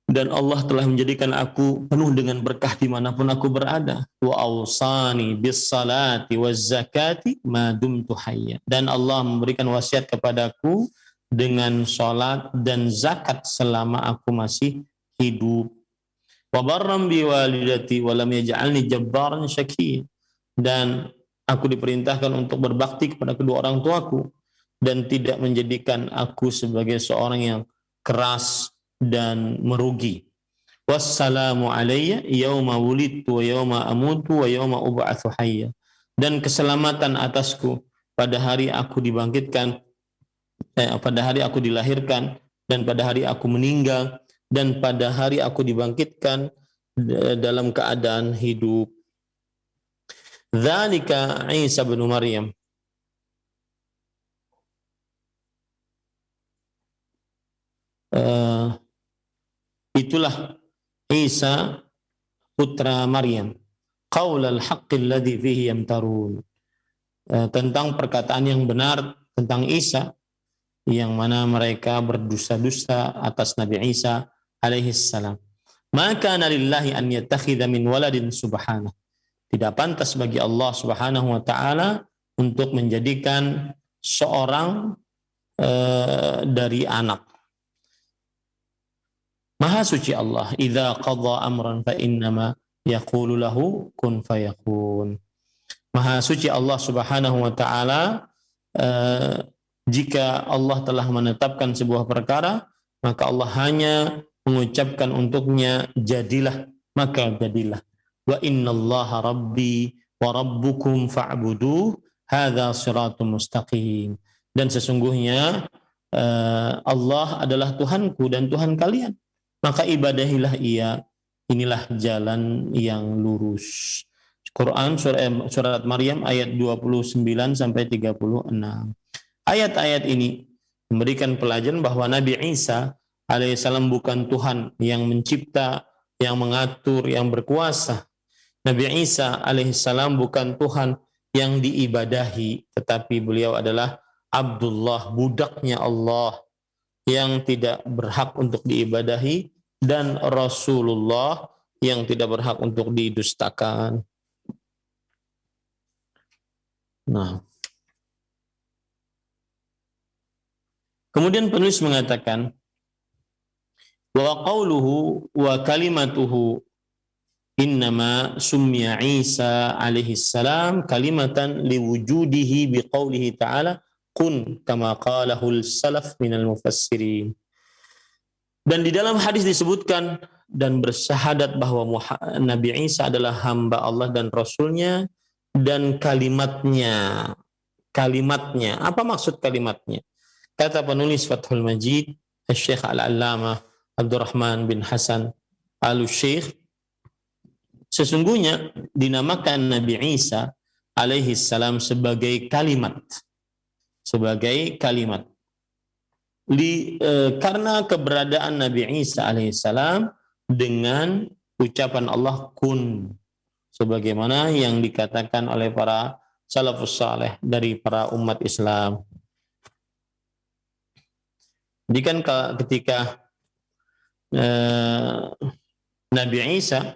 S1: dan Allah telah menjadikan aku penuh dengan berkah dimanapun aku berada. Wa awsani bis salati waz zakati ma dumtu hayya, dan Allah memberikan wasiat kepadaku dengan salat dan zakat selama aku masih hidup. Wa barram bi walidati wa lam yaj'alni jabbaran syaqiyya, dan aku diperintahkan untuk berbakti kepada kedua orang tuaku dan tidak menjadikan aku sebagai seorang yang keras dan merugi. Wassalamu alayya yauma wulidtu wa yauma amutu wa yauma ub'atsu hayya, dan keselamatan atasku pada hari aku dibangkitkan, pada hari aku dilahirkan, dan pada hari aku meninggal, dan pada hari aku dibangkitkan dalam keadaan hidup. Dzalika Isa bin Maryam. Itulah Isa putra Maryam. Qaulal haqqil ladzi fihi yamtarun. Tentang perkataan yang benar tentang Isa, yang mana mereka berdusta-dusta atas Nabi Isa alaihi salam. Maka lillahi an yattakhidha min waladin subhanahu. Tidak pantas bagi Allah Subhanahu wa taala untuk menjadikan seorang dari anak. Maha suci Allah. Idza qadha amran fa innama yaqulu lahu kun fayakun. Maha suci Allah Subhanahu wa taala, jika Allah telah menetapkan sebuah perkara, maka Allah hanya mengucapkan untuknya jadilah, maka jadilah. Wa innallaha rabbi wa rabbukum fa'buduh hadza shiratum mustaqim. Dan sesungguhnya Allah adalah Tuhanku dan Tuhan kalian, maka ibadahilah Ia, inilah jalan yang lurus. Quran surat Maryam ayat 29 sampai 36. Ayat-ayat ini memberikan pelajaran bahwa Nabi Isa alaihissalam bukan Tuhan yang mencipta, yang mengatur, yang berkuasa. Nabi Isa alaihissalam bukan Tuhan yang diibadahi, tetapi beliau adalah Abdullah, budaknya Allah yang tidak berhak untuk diibadahi, dan Rasulullah yang tidak berhak untuk didustakan. Nah, kemudian penulis mengatakan, wa qawluhu wa kalimatuhu innama summiya Isa alaihi salam kalimatan liwujudihi biqaulihi ta'ala kun kama qalahul salaf minal mufassirin. Dan di dalam hadis disebutkan dan bersyahadat bahwa Nabi Isa adalah hamba Allah dan Rasulnya, dan kalimatnya. Kalimatnya, apa maksud kalimatnya? Kata penulis Fathul Majid, Syekh Al-Allamah Abdurrahman bin Hasan Al-Syekh, sesungguhnya dinamakan Nabi Isa alaihi salam sebagai kalimat. Sebagai kalimat. Karena keberadaan Nabi Isa alaihi salam dengan ucapan Allah kun, sebagaimana yang dikatakan oleh para salafus saleh dari para umat Islam. Jadi kan ketika Nabi Isa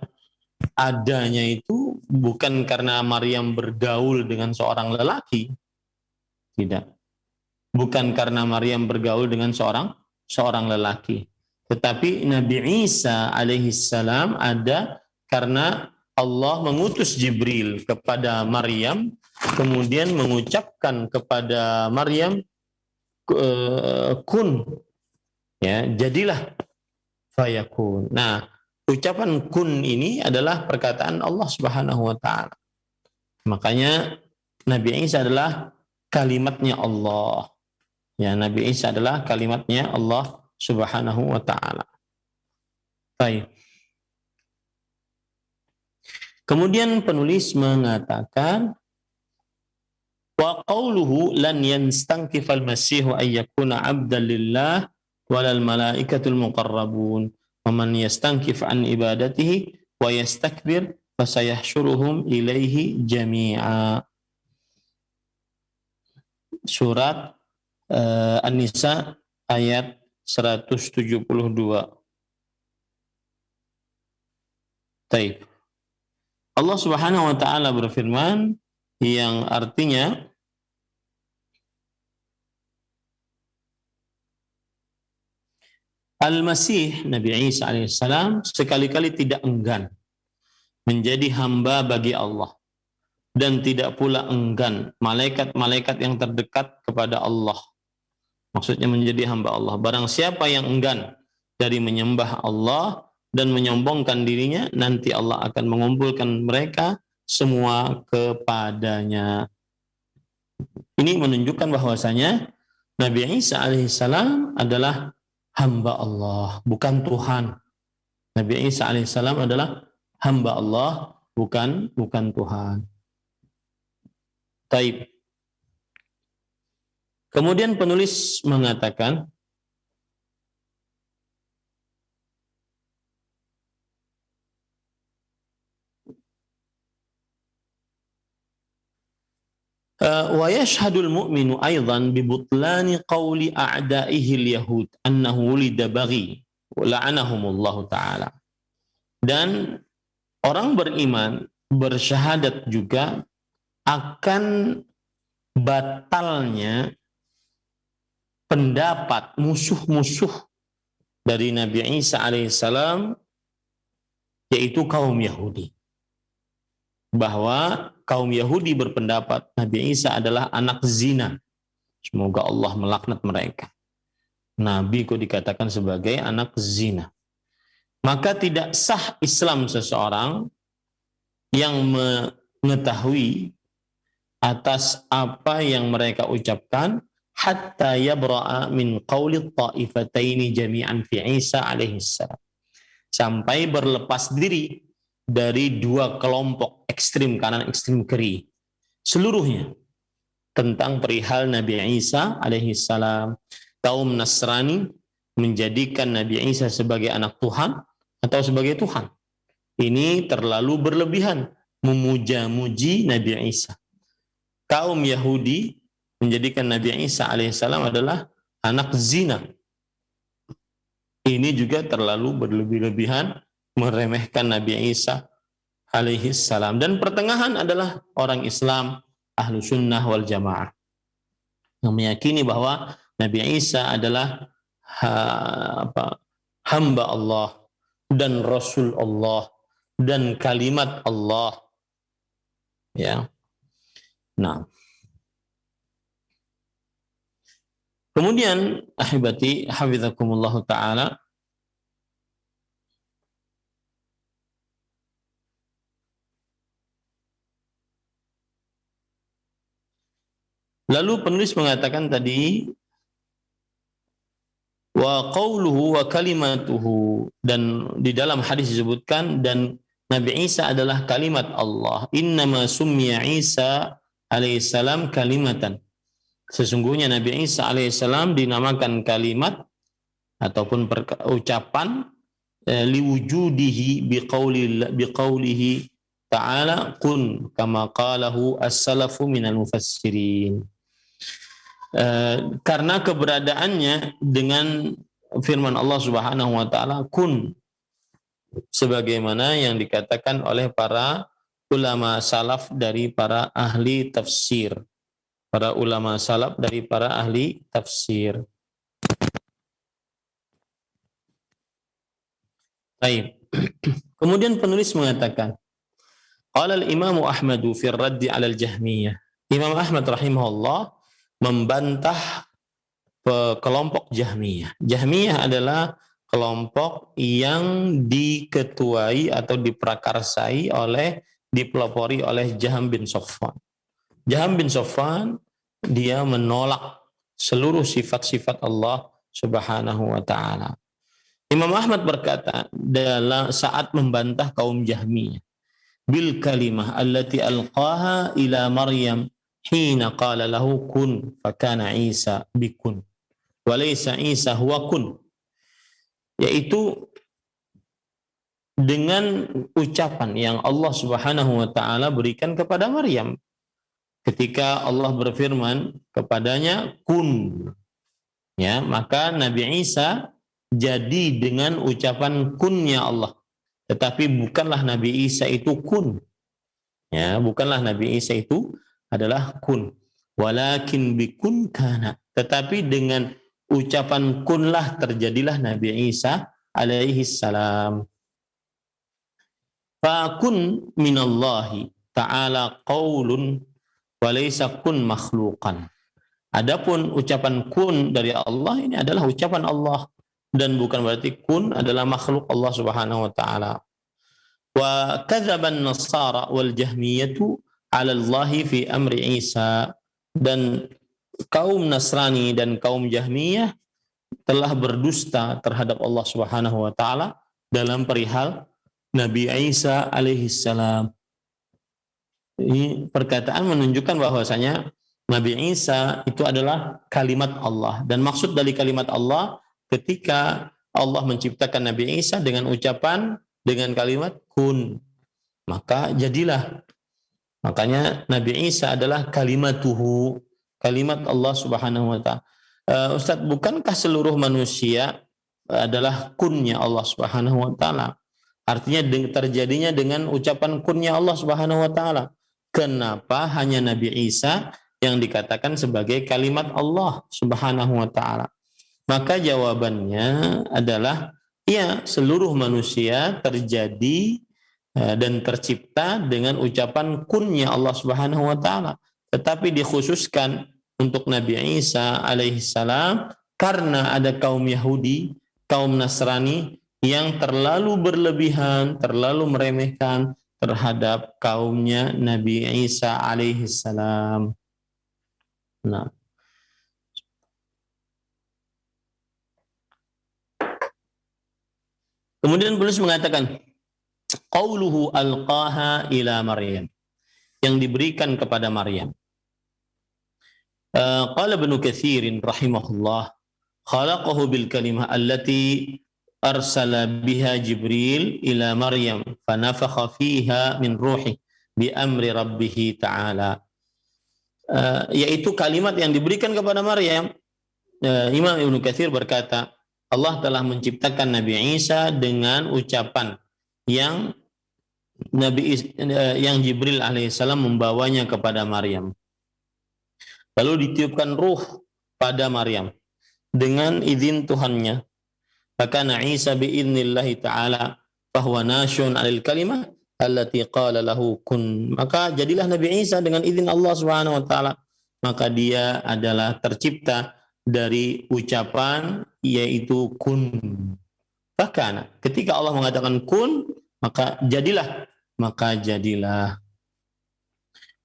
S1: adanya itu bukan karena Maryam bergaul dengan seorang lelaki, tidak. Bukan karena Maryam bergaul dengan seorang lelaki, tetapi Nabi Isa alaihi salam ada karena Allah mengutus Jibril kepada Maryam, kemudian mengucapkan kepada Maryam kun, ya, jadilah fayakun. Nah, ucapan kun ini adalah perkataan Allah Subhanahu wa taala. Makanya Nabi Isa adalah kalimatnya Allah. Ya, Nabi Isa adalah kalimatnya Allah Subhanahu wa taala. Baik. Kemudian penulis mengatakan wa qawluhu lan yastankifal masihu ay yakuna 'abdan lillah walal malaikatul muqarrabun wa man yastankif an ibadatihi wa yastakbir fasayahsyuruhum ilaihi jami'a. Surat An-Nisa ayat 172. Taib. Allah Subhanahu wa taala berfirman yang artinya Al-Masih Nabi Isa alaihissalam sekali-kali tidak enggan menjadi hamba bagi Allah dan tidak pula enggan malaikat-malaikat yang terdekat kepada Allah. Maksudnya menjadi hamba Allah. Barang siapa yang enggan dari menyembah Allah dan menyombongkan dirinya, nanti Allah akan mengumpulkan mereka semua kepadanya. Ini menunjukkan bahwasanya Nabi Isa alaihissalam adalah hamba Allah, bukan Tuhan. Nabi Isa alaihissalam adalah hamba Allah, bukan Tuhan. Taib. Kemudian penulis mengatakan wa yashhadul mu'minu aidan bi butlani qawli a'da'ihi al-yahud annahu wulida baghi la'anahumullahu ta'ala. Dan orang beriman bersyahadat juga akan batalnya pendapat musuh-musuh dari Nabi Isa alaihissalam, yaitu kaum Yahudi. Bahwa kaum Yahudi berpendapat Nabi Isa adalah anak zina. Semoga Allah melaknat mereka. Nabi kok dikatakan sebagai anak zina. Maka tidak sah Islam seseorang yang mengetahui atas apa yang mereka ucapkan hatta yabra'a min qawli ta'ifataini jami'an fi Isa alaihissalam. Sampai berlepas diri dari dua kelompok ekstrim kanan ekstrim kiri seluruhnya tentang perihal Nabi Isa alaihissalam. Kaum Nasrani menjadikan Nabi Isa sebagai anak Tuhan atau sebagai Tuhan. Ini terlalu berlebihan memuja-muji Nabi Isa. Kaum Yahudi menjadikan Nabi Isa alaihissalam adalah anak zina. Ini juga terlalu berlebih-lebihan meremehkan Nabi Isa alaihissalam. Dan pertengahan adalah orang Islam ahlu sunnah wal jamaah yang meyakini bahwa Nabi Isa adalah hamba Allah dan Rasul Allah dan kalimat Allah. Ya. Nah. Kemudian ahibati hafizakumullah taala, lalu penulis mengatakan tadi wa qawluhu wa kalimatuhu, dan di dalam hadis disebutkan dan Nabi Isa adalah kalimat Allah. Innama summiya Isa alaihissalam kalimatan. Sesungguhnya Nabi Isa alaihissalam dinamakan kalimat ataupun ucapan liwujudihi biqaulihi ta'ala kun kama qalahu as-salafu minal mufassirin. Karena keberadaannya dengan firman Allah Subhanahu wa taala kun, sebagaimana yang dikatakan oleh para ulama salaf dari para ahli tafsir. Para ulama salaf dari para ahli tafsir. Baik. Kemudian penulis mengatakan, qala al-Imam Ahmad fi ar-radd 'ala al-Jahmiyah. Imam Ahmad rahimahullah membantah kelompok Jahmiyah. Jahmiyah adalah kelompok yang diketuai atau diprakarsai dipelopori oleh Jaham bin Safwan. Jaham bin Safwan dia menolak seluruh sifat-sifat Allah Subhanahu wa taala. Imam Ahmad berkata dalam saat membantah kaum Jahmiyah, bil kalimah allati alqaha ila Maryam hina qala lahu kun fakana Isa bikun wa laysa Isa huwa kun, yaitu dengan ucapan yang Allah Subhanahu wa taala berikan kepada Maryam ketika Allah berfirman kepadanya kun, ya, maka Nabi Isa jadi dengan ucapan kunnya Allah, tetapi bukanlah Nabi Isa itu kun, ya, bukanlah Nabi Isa itu adalah kun, walakin bikun kana, tetapi dengan ucapan kunlah terjadilah Nabi Isa alaihi salam. Fa kun minallahi ta'ala qaulun wa laysa kun makhluqan. Adapun ucapan kun dari Allah ini adalah ucapan Allah dan bukan berarti kun adalah makhluk Allah Subhanahu wa taala. Wa kadzaban nasara wal jahmiyatu 'ala Allah fi amri Isa, dan kaum Nasrani dan kaum Jahmiyah telah berdusta terhadap Allah Subhanahu wa taala dalam perihal Nabi Isa alaihi salam. Ini perkataan menunjukkan bahwasanya Nabi Isa itu adalah kalimat Allah, dan maksud dari kalimat Allah ketika Allah menciptakan Nabi Isa dengan ucapan, dengan kalimat kun, maka jadilah. Makanya Nabi Isa adalah kalimatuhu, kalimat Allah Subhanahu wa taala. Ustaz, bukankah seluruh manusia adalah kunnya Allah Subhanahu wa taala? Artinya terjadinya dengan ucapan kunnya Allah Subhanahu wa taala. Kenapa hanya Nabi Isa yang dikatakan sebagai kalimat Allah Subhanahu wa taala? Maka jawabannya adalah ya, seluruh manusia terjadi dan tercipta dengan ucapan kunnya Allah Subhanahu wa taala, tetapi dikhususkan untuk Nabi Isa alaihi salam karena ada kaum Yahudi, kaum Nasrani yang terlalu berlebihan, terlalu meremehkan terhadap kaumnya Nabi Isa alaihi salam. Nah, kemudian penulis mengatakan qauluhu alqaha ila Maryam, yang diberikan kepada Maryam. Qala Ibnu Katsir rahimahullah, khalaqahu bil kalimah allati arsala biha Jibril ila Maryam fanafakha fiha min ruhi bi amri rabbih ta'ala. Yaitu kalimat yang diberikan kepada Maryam. Imam Ibnu Katsir berkata, Allah telah menciptakan Nabi Isa dengan ucapan yang Jibril alaihissalam membawanya kepada Maryam. Lalu ditiupkan ruh pada Maryam dengan izin Tuhannya. Maka Isa biidnillahi ta'ala fahuwa nasyun 'alil kalimah allati qala lahu kun. Maka jadilah Nabi Isa dengan izin Allah Subhanahu wa taala. Maka dia adalah tercipta dari ucapan yaitu kun. Bahkan ketika Allah mengatakan kun, maka jadilah.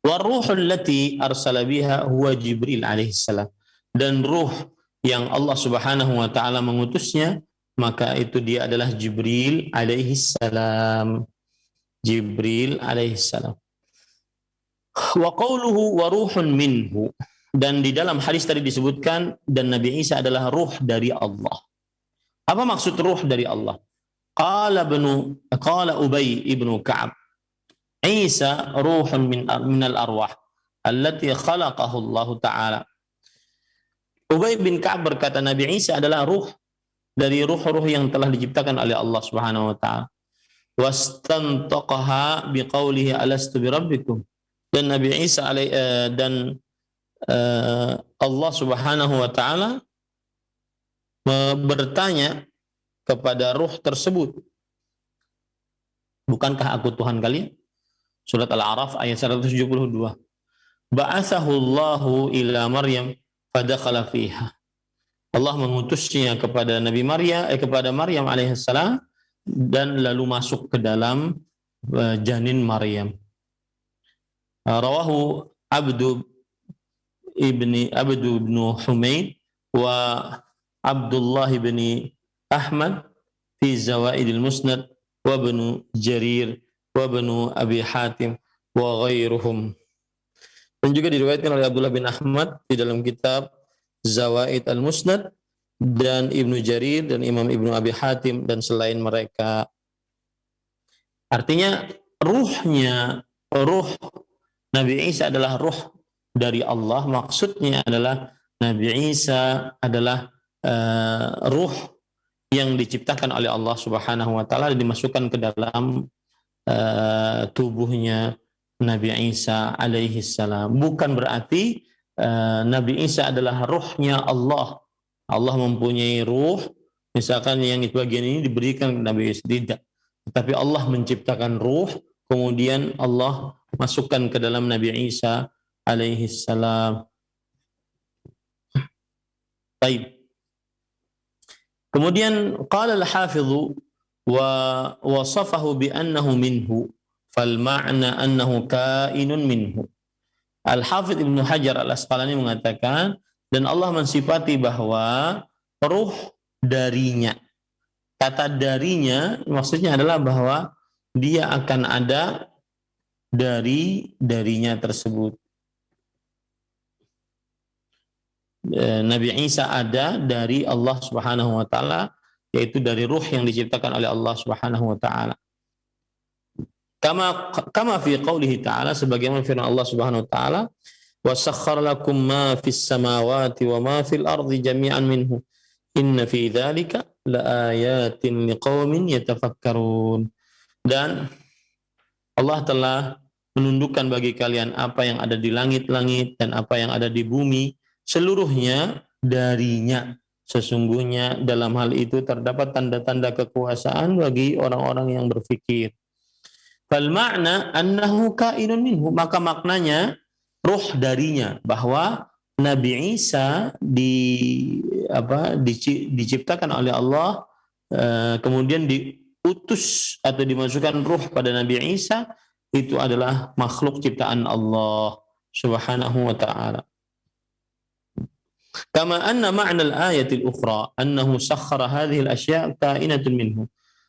S1: Waruhul lati arsala biha huwa Jibril alaihissalam, dan ruh yang Allah Subhanahu wa taala mengutusnya, maka itu dia adalah Jibril alaihissalam. Wa qauluhu wa ruhun minhu, dan di dalam hadis tadi disebutkan dan Nabi Isa adalah ruh dari Allah. Apa maksud ruh dari Allah? Qala Ubay ibnu Ka'ab, Isa ruhun minal arwah allati khalaqahu Allah Ta'ala. Ubay bin Ka'ab berkata Nabi Isa adalah ruh dari ruh-ruh yang telah diciptakan oleh Allah Subhanahu wa taala. Wastantaqaha biqaulihi alastu birabbikum. Dan Nabi Isa Allah Subhanahu wa taala bertanya kepada ruh tersebut, bukankah aku Tuhan kalian? Surat Al-A'raf ayat 172. Ba'athahu Allahu ila Maryam fadakhala fiha. Allah mengutusnya kepada kepada Maryam alaihissalam dan lalu masuk ke dalam janin Maryam. Rawahu Abdu ibn Humaid wa Abdullah ibn Ahmad fi Zawaidil Musnad wa ibn Jarir wa ibn Abi Hatim wa ghairuhum. Dan juga diriwayatkan oleh Abdullah bin Ahmad di dalam kitab Zawaid al-Musnad dan Ibnu Jarir dan Imam Ibnu Abi Hatim dan selain mereka. Artinya ruh Nabi Isa adalah ruh dari Allah. Maksudnya adalah Nabi Isa adalah ruh yang diciptakan oleh Allah Subhanahu wa taala dan dimasukkan ke dalam tubuhnya Nabi Isa alaihi salam. Bukan berarti Nabi Isa adalah ruhnya Allah. Allah mempunyai ruh, misalkan yang bagian ini diberikan ke Nabi Isa, tidak. Tetapi Allah menciptakan ruh, kemudian Allah masukkan ke dalam Nabi Isa alaihi salam. Baik. Kemudian qala al-hafidhu wa wasafahu bi annahu minhu fal ma'na annahu kainun minhu. Al-Hafidh Ibnu Hajar Al-Asqalani mengatakan, dan Allah mensifati bahwa ruh darinya. Kata darinya maksudnya adalah bahwa dia akan ada darinya tersebut. Nabi Isa ada dari Allah Subhanahu wa taala, yaitu dari ruh yang diciptakan oleh Allah Subhanahu wa taala. Kama fi qoulihi ta'ala, sebagaimana firman Allah Subhanahu wa taala, wa sakhkhara lakum ma fis samawati wa ma fil ardi jami'an minhu inna fi dzalika laayatin liqaumin yatafakkarun. Dan Allah telah menundukkan bagi kalian apa yang ada di langit-langit dan apa yang ada di bumi, seluruhnya darinya. Sesungguhnya dalam hal itu terdapat tanda-tanda kekuasaan bagi orang-orang yang berfikir. Fal ma'na annahu kainun minhu, maka maknanya ruh darinya, bahwa Nabi Isa diciptakan oleh Allah, kemudian diutus atau dimasukkan ruh pada Nabi Isa, itu adalah makhluk ciptaan Allah Subhanahu wa taala. Kama anna ma'na al-ayatil ukhra annahu sakhkhara hadhihi al-asya' kainatun minhu.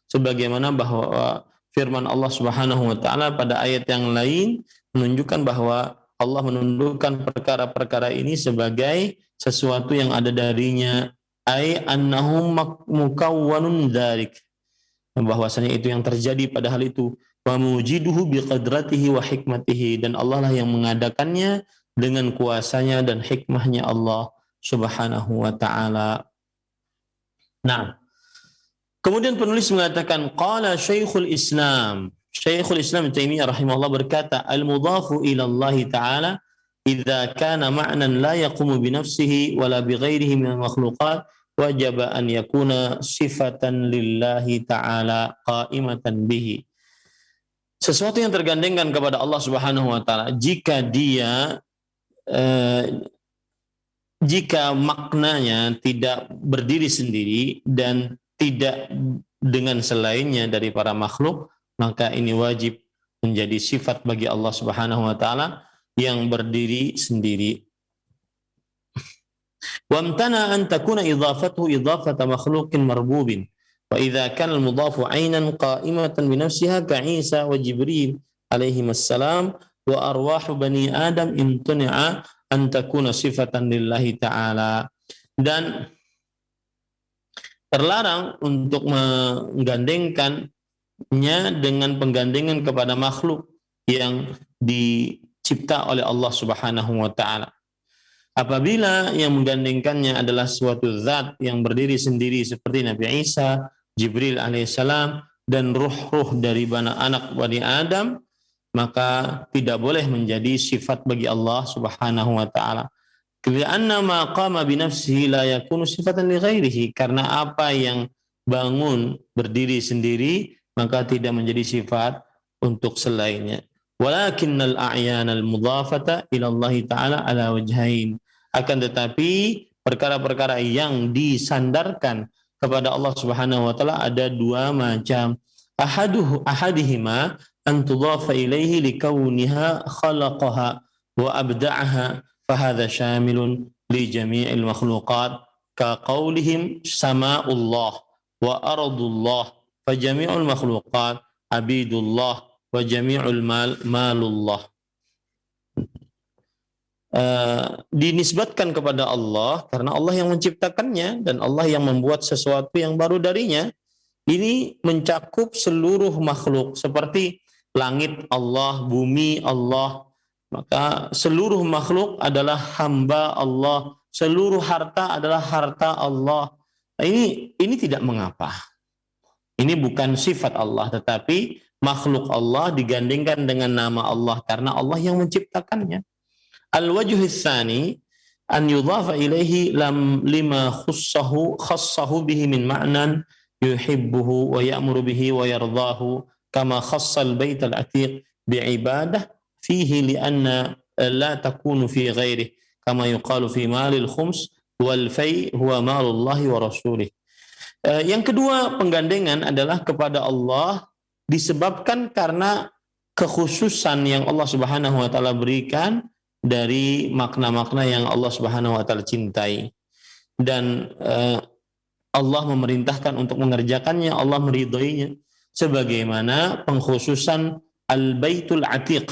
S1: Sebagaimana bahwa firman Allah Subhanahu wa taala pada ayat yang lain menunjukkan bahwa Allah menundukkan perkara-perkara ini sebagai sesuatu yang ada darinya, ai annahum mukawwanun dzalik, bahwasanya itu yang terjadi pada hal itu, wa mujiduhu biqadratihi wa hikmatihi, dan Allah lah yang mengadakannya dengan kuasanya dan hikmahnya Allah Subhanahu wa taala. Nah, kemudian penulis mengatakan qala Syekhul Islam Ibnu Taimiyah rahimahullah berkata, al-mudhafu ila Allah ta'ala idza kana ma'nan la yaqumu bi nafsihi wala bi ghairihi min al-makhluqat wajaba an yakuna sifatan lillahi ta'ala qa'imatan bihi. Sesuatu yang tergandengkan kepada Allah Subhanahu wa taala, jika maknanya tidak berdiri sendiri dan tidak dengan selainnya dari para makhluk, maka ini wajib menjadi sifat bagi Allah Subhanahu wa taala yang berdiri sendiri. Wa amtana an takuna idhafatuhu idhafata makhluqin marbubin. Wa idza kana al-mudhafu 'ainan qa'imatan bi nafsiha ka Isa wa Jibril alaihi assalam wa arwahu bani Adam imtana'a an takuna sifatan lillahi ta'ala. Dan terlarang untuk menggandengkannya dengan penggandengan kepada makhluk yang dicipta oleh Allah Subhanahu wa taala. Apabila yang menggandengkannya adalah suatu zat yang berdiri sendiri seperti Nabi Isa, Jibril alaihissalam, dan ruh-ruh dari anak Bani Adam, maka tidak boleh menjadi sifat bagi Allah Subhanahu wa taala. Li'anna ma qama bi nafsihi la yakunu sifatan li ghairihi, karena apa yang bangun berdiri sendiri maka tidak menjadi sifat untuk selainnya. Walakinnal a'yanal mudhafata ila Allah taala ala wajhain, akan tetapi perkara-perkara yang disandarkan kepada Allah Subhanahu wa taala ada dua macam. Ahadihima an tudhafa ilaihi likauniha khalaqaha wa abda'aha fahadha syamilun li jami'il makhluqat ka qaulihim sama'ullah wa ardullah fa jami'ul makhluqat abidullah wa jami'ul malullah. Dinisbatkan kepada Allah karena Allah yang menciptakannya dan Allah yang membuat sesuatu yang baru darinya. Ini mencakup seluruh makhluk seperti langit Allah, bumi Allah. Maka seluruh makhluk adalah hamba Allah, seluruh harta adalah harta Allah. Nah, ini tidak mengapa. Ini bukan sifat Allah, tetapi makhluk Allah digandingkan dengan nama Allah karena Allah yang menciptakannya. Al-wajhu tsani an yudhafa ilaihi lima khassahu bihi min ma'nan yuhibbuhu wa ya'muru bihi wa yardahu kama khassal bait al-atiq bi'ibadah fihi li'anna la takunu fi ghairihi kama yuqalu fi malil khums wal fai huwa malullahi wa rasulih. Yang kedua penggandengan adalah kepada Allah disebabkan karena kekhususan yang Allah Subhanahu wa taala berikan dari makna-makna yang Allah Subhanahu wa taala cintai. Dan Allah memerintahkan untuk mengerjakannya, Allah meridhoinya sebagaimana pengkhususan Al-Baitul Atiq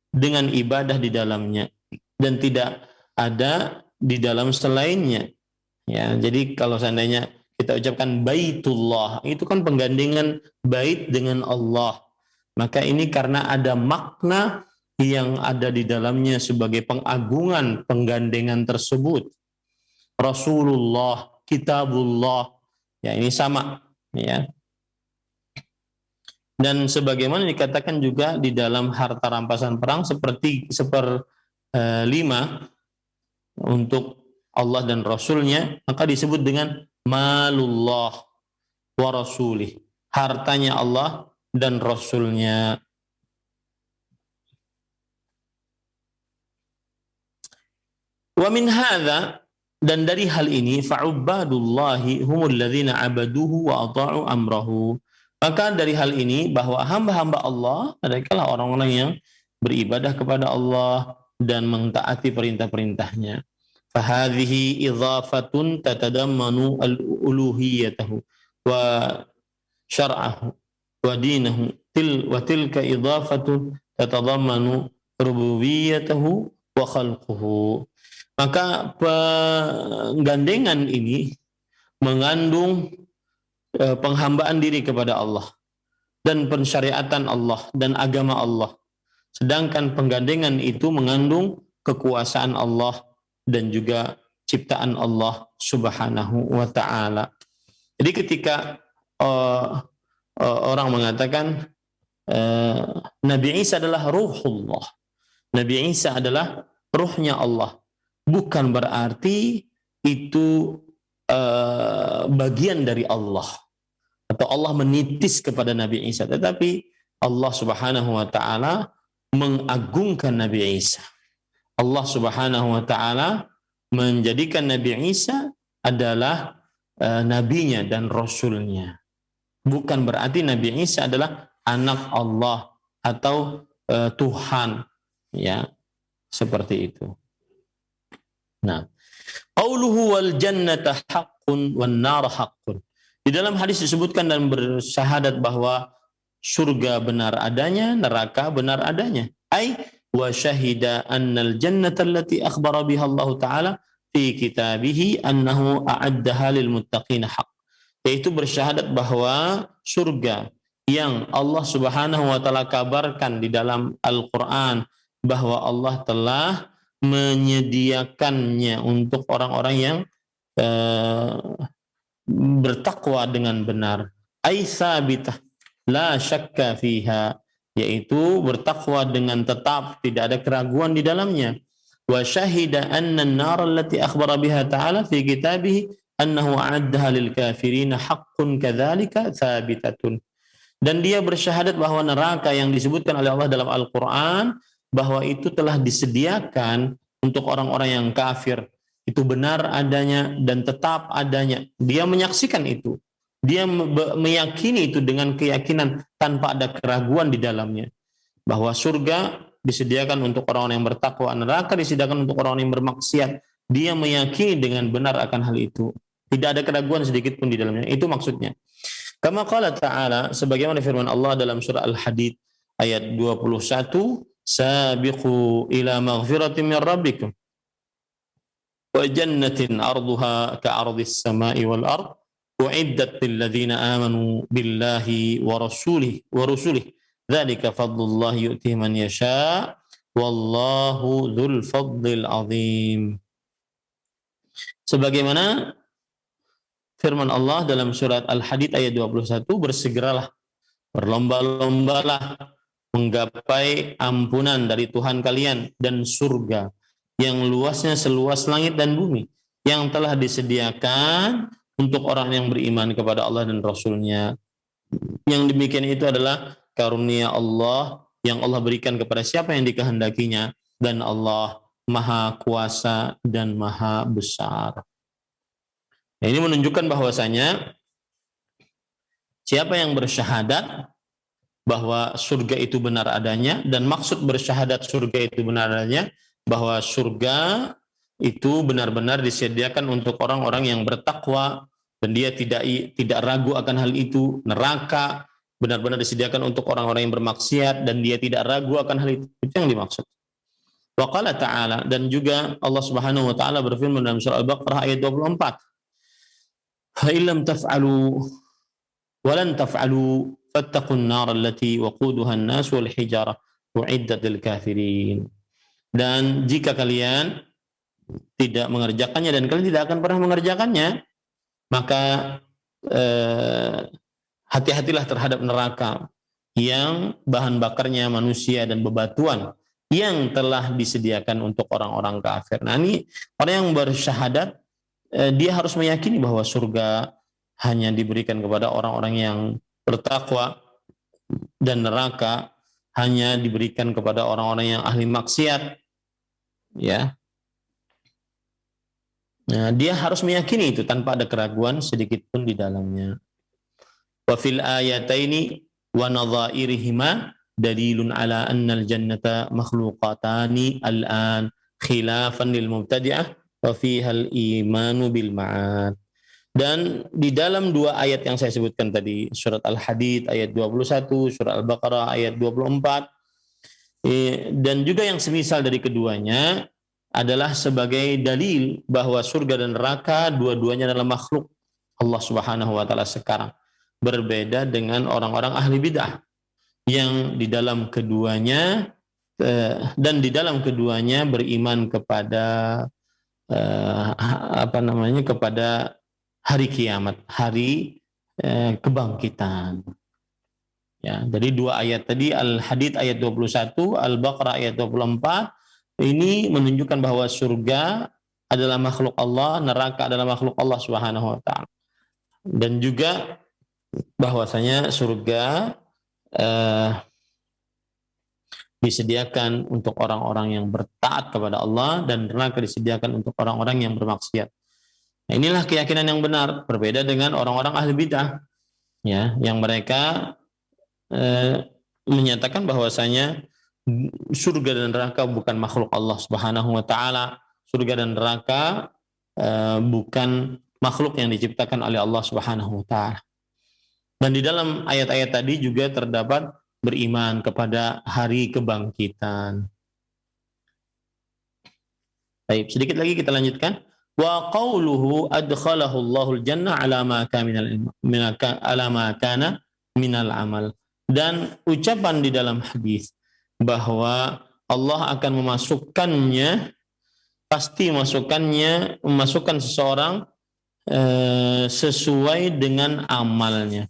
S1: dengan ibadah di dalamnya dan tidak ada di dalam selainnya. Ya, jadi kalau seandainya kita ucapkan Baitullah, itu kan penggandengan bait dengan Allah. Maka ini karena ada makna yang ada di dalamnya sebagai pengagungan penggandengan tersebut. Rasulullah, Kitabullah, ya ini sama, ya. Dan sebagaimana dikatakan juga di dalam harta rampasan perang seperti seperlima untuk Allah dan Rasulnya, maka disebut dengan malullah wa rasulih, hartanya Allah dan Rasulnya. Wa min hadza, dan dari hal ini fa'ubadullahi humul ladzina abaduhu wa ata'u amrahu. Maka dari hal ini bahwa hamba-hamba Allah adalah orang-orang yang beribadah kepada Allah dan mentaati perintah-perintahnya. Fahadhihi idhafatun tatadammanu al-uluhiyatahu wa syar'ahu wa dinahu wa tilka idhafatun tatadammanu rububiyyatahu wa khalquhu. Maka penggandengan ini mengandung penghambaan diri kepada Allah dan pensyariatan Allah dan agama Allah. Sedangkan penggandengan itu mengandung kekuasaan Allah dan juga ciptaan Allah Subhanahu wa ta'ala. Jadi ketika orang mengatakan Nabi Isa adalah ruhullah, Nabi Isa adalah ruhnya Allah, bukan berarti itu bagian dari Allah atau Allah menitis kepada Nabi Isa, tetapi Allah Subhanahu wa ta'ala mengagungkan Nabi Isa. Allah Subhanahu wa ta'ala menjadikan Nabi Isa adalah nabinya dan rasulnya. Bukan berarti Nabi Isa adalah anak Allah atau Tuhan, ya, seperti itu. Nah, qauluhu wal jannata haqqun wan nar haqqun. Di dalam hadis disebutkan dan bersyahadat bahwa surga benar adanya, neraka benar adanya. Ai wa syahida annal jannata allati akhbara biha Allah taala fi kitabihi annahu a'addaha lil muttaqin haqq. Yaitu bersyahadat bahwa surga yang Allah Subhanahu wa taala kabarkan di dalam Al-Qur'an bahwa Allah telah menyediakannya untuk orang-orang yang bertakwa dengan benar. Ai sabitah la syakka fiha, yaitu bertakwa dengan tetap, tidak ada keraguan di dalamnya. Wa syahida anna an-nar allati akhbara biha ta'ala fi kitabih annahu a'addaha lil kafirin haqqun kadzalika tsabitatun. Dan dia bersyahadat bahwa neraka yang disebutkan oleh Allah dalam Al-Qur'an bahwa itu telah disediakan untuk orang-orang yang kafir, itu benar adanya dan tetap adanya. Dia menyaksikan itu. Dia meyakini itu dengan keyakinan tanpa ada keraguan di dalamnya. Bahwa surga disediakan untuk orang-orang yang bertakwa, neraka disediakan untuk orang-orang yang bermaksiat. Dia meyakini dengan benar akan hal itu. Tidak ada keraguan sedikit pun di dalamnya. Itu maksudnya. Kama qala ta'ala, sebagaimana firman Allah dalam surah Al-Hadid ayat 21, sabiqu ila maghfiratin min rabbikum wa jannatin arduha ka'ardis samai wal ard u'iddat lil ladzina amanu billahi wa rusulihi dzalika fadlullah yu'tihi man yasha wallahu dzul fadlil azim. Sebagaimana firman Allah dalam surat Al-Hadid ayat 21, bersegeralah, berlomba-lombalah menggapai ampunan dari Tuhan kalian dan surga yang luasnya seluas langit dan bumi yang telah disediakan untuk orang yang beriman kepada Allah dan Rasul-Nya. Yang demikian itu adalah karunia Allah yang Allah berikan kepada siapa yang dikehendakinya, dan Allah Maha Kuasa dan Maha Besar. Nah, ini menunjukkan bahwasanya siapa yang bersyahadat bahwa surga itu benar adanya, dan maksud bersyahadat surga itu benar adanya, bahwa surga itu benar-benar disediakan untuk orang-orang yang bertakwa dan dia tidak ragu akan hal itu. Neraka benar-benar disediakan untuk orang-orang yang bermaksiat dan dia tidak ragu akan hal itu. Itu yang dimaksud. Wa qala ta'ala, dan juga Allah Subhanahu wa taala berfirman dalam surah Al-Baqarah ayat 24. Fa illam taf'alu wa lan taf'alu fattaqun nar allati waquduha an-nas wal hijarah u'iddat lil kafirin. Dan jika kalian tidak mengerjakannya dan kalian tidak akan pernah mengerjakannya, maka hati-hatilah terhadap neraka yang bahan bakarnya manusia dan bebatuan yang telah disediakan untuk orang-orang kafir. Nah, ini orang yang bersyahadat, dia harus meyakini bahwa surga hanya diberikan kepada orang-orang yang bertakwa dan neraka hanya diberikan kepada orang-orang yang ahli maksiat. Ya. Nah, dia harus meyakini itu tanpa ada keraguan sedikit pun di dalamnya. Wa fil ayataini wa nadhairihima dalilun ala anna al-jannata makhluqatani al-an khilafan lil mubtadi'ah wa fiha al-imanu bil ma'ad. Dan di dalam dua ayat yang saya sebutkan tadi, surat Al-Hadid ayat 21, surat Al-Baqarah ayat 24, dan juga yang semisal dari keduanya adalah sebagai dalil bahwa surga dan neraka dua-duanya adalah makhluk Allah Subhanahu wa taala sekarang. Berbeda dengan orang-orang ahli bidah yang di dalam keduanya beriman kepada kepada hari kiamat, hari kebangkitan. Ya, jadi dua ayat tadi, Al-Hadid ayat 21, Al-Baqarah ayat 24, ini menunjukkan bahwa surga adalah makhluk Allah, neraka adalah makhluk Allah Subhanahu wa taala. Dan juga bahwasanya surga disediakan untuk orang-orang yang bertaat kepada Allah dan neraka disediakan untuk orang-orang yang bermaksiat. Nah, inilah keyakinan yang benar, berbeda dengan orang-orang ahli bidah, ya, yang mereka menyatakan bahwasanya surga dan neraka bukan makhluk Allah Subhanahu wa taala. Surga dan neraka bukan makhluk yang diciptakan oleh Allah Subhanahu wa taala. Dan di dalam ayat-ayat tadi juga terdapat beriman kepada hari kebangkitan. Baik, sedikit lagi kita lanjutkan. Wa qauluhu adkhalahu Allahul jannah ala ma kana minal amal. Dan ucapan di dalam hadis bahwa Allah akan memasukkan seseorang sesuai dengan amalnya.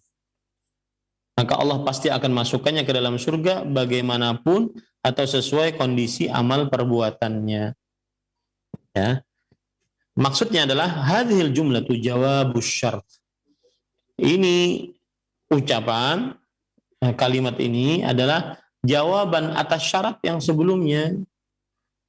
S1: Maka Allah pasti akan masukkannya ke dalam surga bagaimanapun atau sesuai kondisi amal perbuatannya. Ya. Maksudnya adalah hadhil jumlatu jawabus syart. Ini ucapan, kalimat ini adalah jawaban atas syarat yang sebelumnya.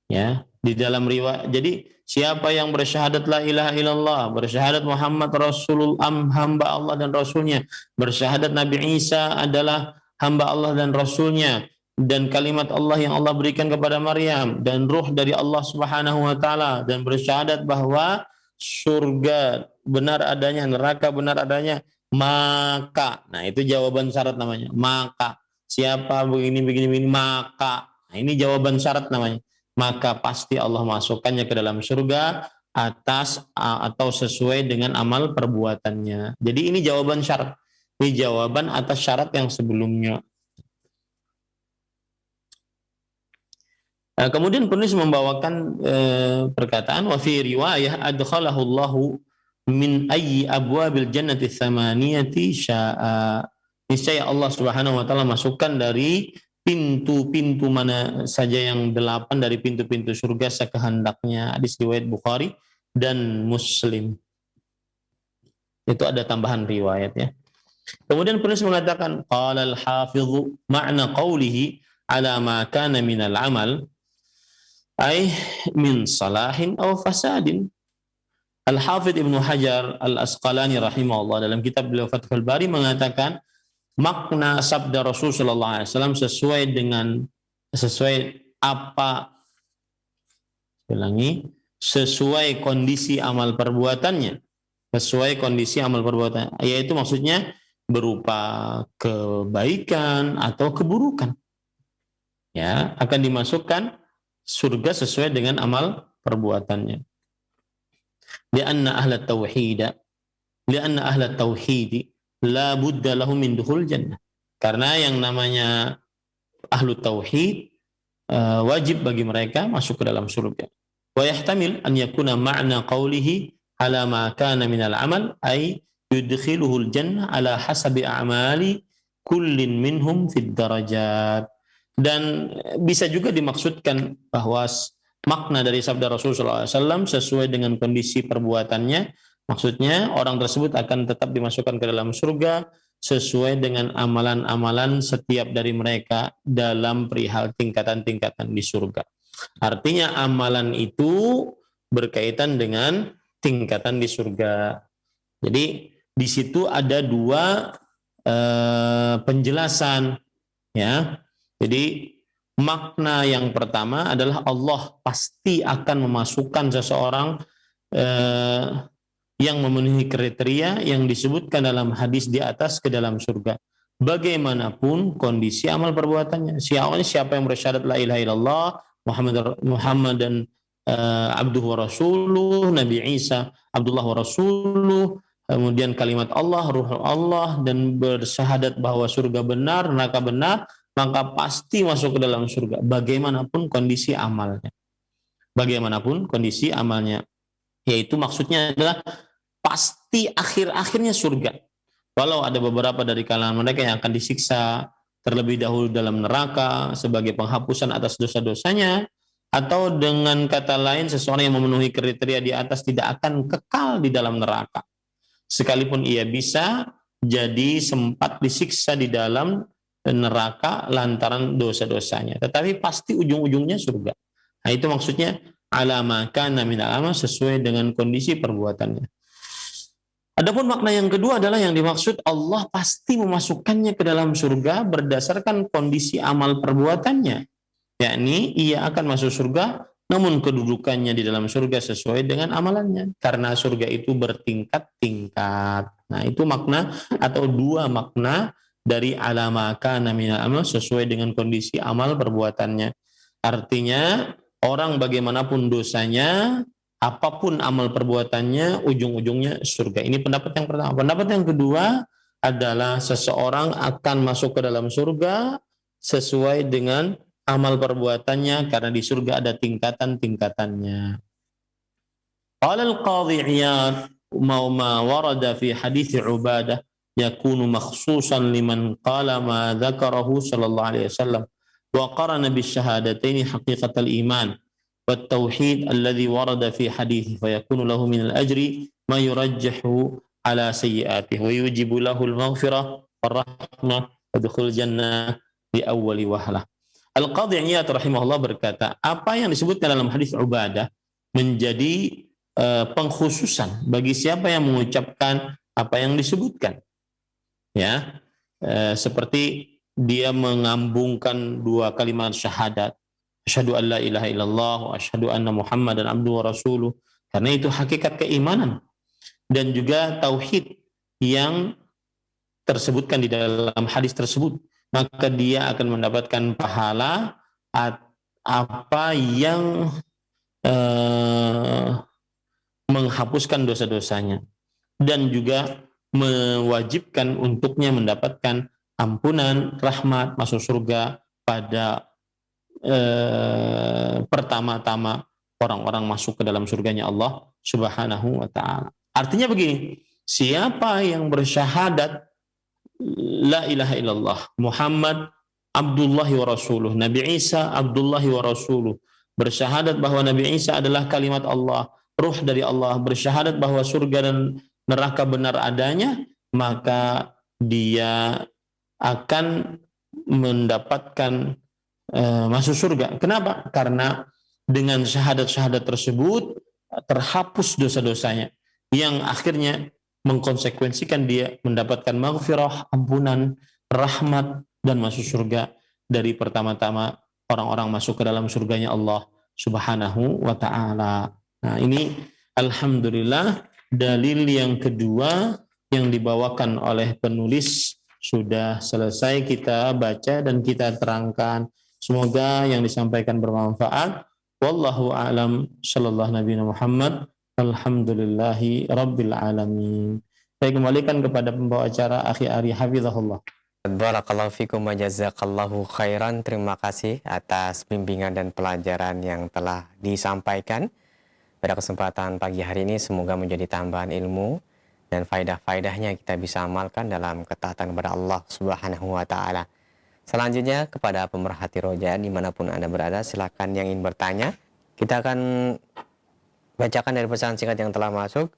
S1: Ya, di dalam riwayat. Jadi Siapa yang bersyahadat la ilaha illallah, bersyahadat Muhammad Rasulullah, hamba Allah dan Rasulnya, bersyahadat Nabi Isa adalah hamba Allah dan Rasulnya, dan kalimat Allah yang Allah berikan kepada Maryam, dan ruh dari Allah Subhanahu wa taala, dan bersyahadat bahwa surga benar adanya, neraka benar adanya, maka, nah itu jawaban syarat namanya, maka siapa begini maka, nah ini jawaban syarat namanya, maka pasti Allah masukkannya ke dalam surga atas atau sesuai dengan amal perbuatannya. Jadi ini jawaban syarat. Ini jawaban atas syarat yang sebelumnya. Kemudian penulis membawakan perkataan wa fi riwayah adkhalahu Allahu min ayyi abwabil jannati tsamaniyati syaa. Niscaya Allah Subhanahu wa taala masukkan dari pintu-pintu mana saja yang 8 dari pintu-pintu surga sekehendaknya. Hadis riwayat Bukhari dan Muslim. Itu ada tambahan riwayat ya. Kemudian penulis mengatakan qala al-hafidz ma'na qawlihi ala ma kana minal amal ay min salahin aw fasadin. Al-Hafidz Ibnu Hajar Al-Asqalani rahimahullah dalam kitab beliau Fathul Bari mengatakan makna sabda Rasul sallallahu alaihi wasallam sesuai kondisi amal perbuatannya, yaitu maksudnya berupa kebaikan atau keburukan, ya akan dimasukkan surga sesuai dengan amal perbuatannya. Lianna ahlat tauhid la budda lahum min dukhul jannah. Karena yang namanya ahlu tauhid wajib bagi mereka masuk ke dalam surga. Wa yahtamil an yakuna ma'na qawlihi ala ma kana minal amal ay yudkhiluhul jannah ala hasabi a'mali kullin minhum fid darajat. Dan bisa juga dimaksudkan bahwa makna dari sabda Rasulullah SAW sesuai dengan kondisi perbuatannya. Maksudnya orang tersebut akan tetap dimasukkan ke dalam surga sesuai dengan amalan-amalan setiap dari mereka dalam perihal tingkatan-tingkatan di surga. Artinya amalan itu berkaitan dengan tingkatan di surga. Jadi di situ ada dua penjelasan, ya. Jadi makna yang pertama adalah Allah pasti akan memasukkan seseorang yang memenuhi kriteria yang disebutkan dalam hadis di atas ke dalam surga. Bagaimanapun kondisi amal perbuatannya. Siapa yang bersyahadat la ilaha illallah, Muhammad dan abduhu wa rasuluh, Nabi Isa Abdullah wa rasuluh, kemudian kalimat Allah, ruh Allah, dan bersyahadat bahwa surga benar, neraka benar, maka pasti masuk ke dalam surga. Bagaimanapun kondisi amalnya. Yaitu maksudnya adalah pasti akhir-akhirnya surga. Walau ada beberapa dari kalangan mereka yang akan disiksa terlebih dahulu dalam neraka sebagai penghapusan atas dosa-dosanya, atau dengan kata lain seseorang yang memenuhi kriteria di atas tidak akan kekal di dalam neraka. Sekalipun ia bisa jadi sempat disiksa di dalam neraka lantaran dosa-dosanya, tetapi pasti ujung-ujungnya surga. Nah, itu maksudnya alama kana minal amal, sesuai dengan kondisi perbuatannya. Adapun makna yang kedua adalah yang dimaksud Allah pasti memasukkannya ke dalam surga berdasarkan kondisi amal perbuatannya, yakni ia akan masuk surga namun kedudukannya di dalam surga sesuai dengan amalannya, karena surga itu bertingkat-tingkat. Nah, itu makna atau dua makna dari alama kana minal amal, sesuai dengan kondisi amal perbuatannya. Artinya orang bagaimanapun dosanya, apapun amal perbuatannya, ujung-ujungnya surga. Ini pendapat yang pertama. Pendapat yang kedua adalah seseorang akan masuk ke dalam surga sesuai dengan amal perbuatannya, karena di surga ada tingkatan-tingkatannya. Qala al-Qadhi Iyad ma warada fi hadits Ubadah yakunu makhsusan liman qala ma dzakarahu sallallahu alaihi wasallam wa qarana bis syahadataini haqiqatal iman wat tauhid alladhi warada fi hadithi fa yakunu lahu min al ajri ma yurajjahu ala sayyi'atihi wa yujibu lahu al maghfirah war rahmah wa dukhul jannah di awwali wahlah. Al-Qadhi Iyad rahimahullah berkata, apa yang disebutkan dalam hadis Ubadah menjadi pengkhususan bagi siapa yang mengucapkan apa yang disebutkan, ya, seperti dia mengambungkan dua kalimat syahadat, asyhadu an la ilaha illallah wa asyhadu anna muhammadan abduhu wa rasuluh, karena itu hakikat keimanan, dan juga tauhid yang tersebutkan di dalam hadis tersebut, maka dia akan mendapatkan pahala apa yang menghapuskan dosa-dosanya, dan juga mewajibkan untuknya mendapatkan ampunan, rahmat, masuk surga pada pertama-tama orang-orang masuk ke dalam surganya Allah Subhanahu wa ta'ala. Artinya begini, siapa yang bersyahadat la ilaha illallah Muhammad Abdullahi wa Rasuluh, Nabi Isa Abdullahi wa Rasuluh, bersyahadat bahwa Nabi Isa adalah kalimat Allah, ruh dari Allah, bersyahadat bahwa surga dan neraka benar adanya, maka dia akan mendapatkan masuk surga. Kenapa? Karena dengan syahadat-syahadat tersebut terhapus dosa-dosanya, yang akhirnya mengkonsekuensikan dia mendapatkan maghfirah, ampunan, rahmat, dan masuk surga dari pertama-tama orang-orang masuk ke dalam surganya Allah Subhanahu wa ta'ala. Nah, ini alhamdulillah dalil yang kedua yang dibawakan oleh penulis sudah selesai kita baca dan kita terangkan. Semoga yang disampaikan bermanfaat. Wallahu a'lam. Sallallahu Nabi Muhammad. Alhamdulillahi Rabbil Alamin. Saya kembalikan kepada pembawa acara Akhi Ari Hafizahullah.
S2: Barakallahu fikum wa jazakallahu khairan. Terima kasih atas bimbingan dan pelajaran yang telah disampaikan pada kesempatan pagi hari ini. Semoga menjadi tambahan ilmu dan faidah-faidahnya kita bisa amalkan dalam ketaatan kepada Allah Subhanahu wa ta'ala. Selanjutnya kepada pemerhati roja dimanapun Anda berada, silakan yang ingin bertanya. Kita akan bacakan dari pesan singkat yang telah masuk.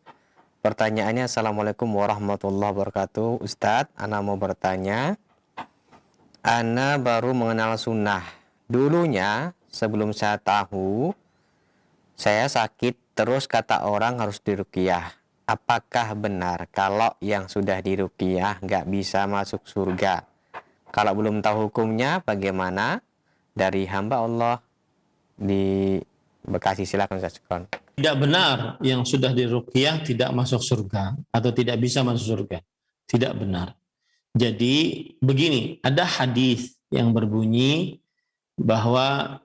S2: Pertanyaannya, Assalamualaikum warahmatullahi wabarakatuh. Ustadz, Ana mau bertanya. Ana baru mengenal sunnah. Dulunya sebelum saya tahu, saya sakit terus kata orang harus diruqyah. Apakah benar kalau yang sudah diruqyah nggak bisa masuk surga? Kalau belum tahu hukumnya bagaimana? Dari hamba Allah di Bekasi, silakan Ustaz.
S1: Tidak benar yang sudah diruqyah tidak masuk surga atau tidak bisa masuk surga. Tidak benar. Jadi begini, ada hadis yang berbunyi bahwa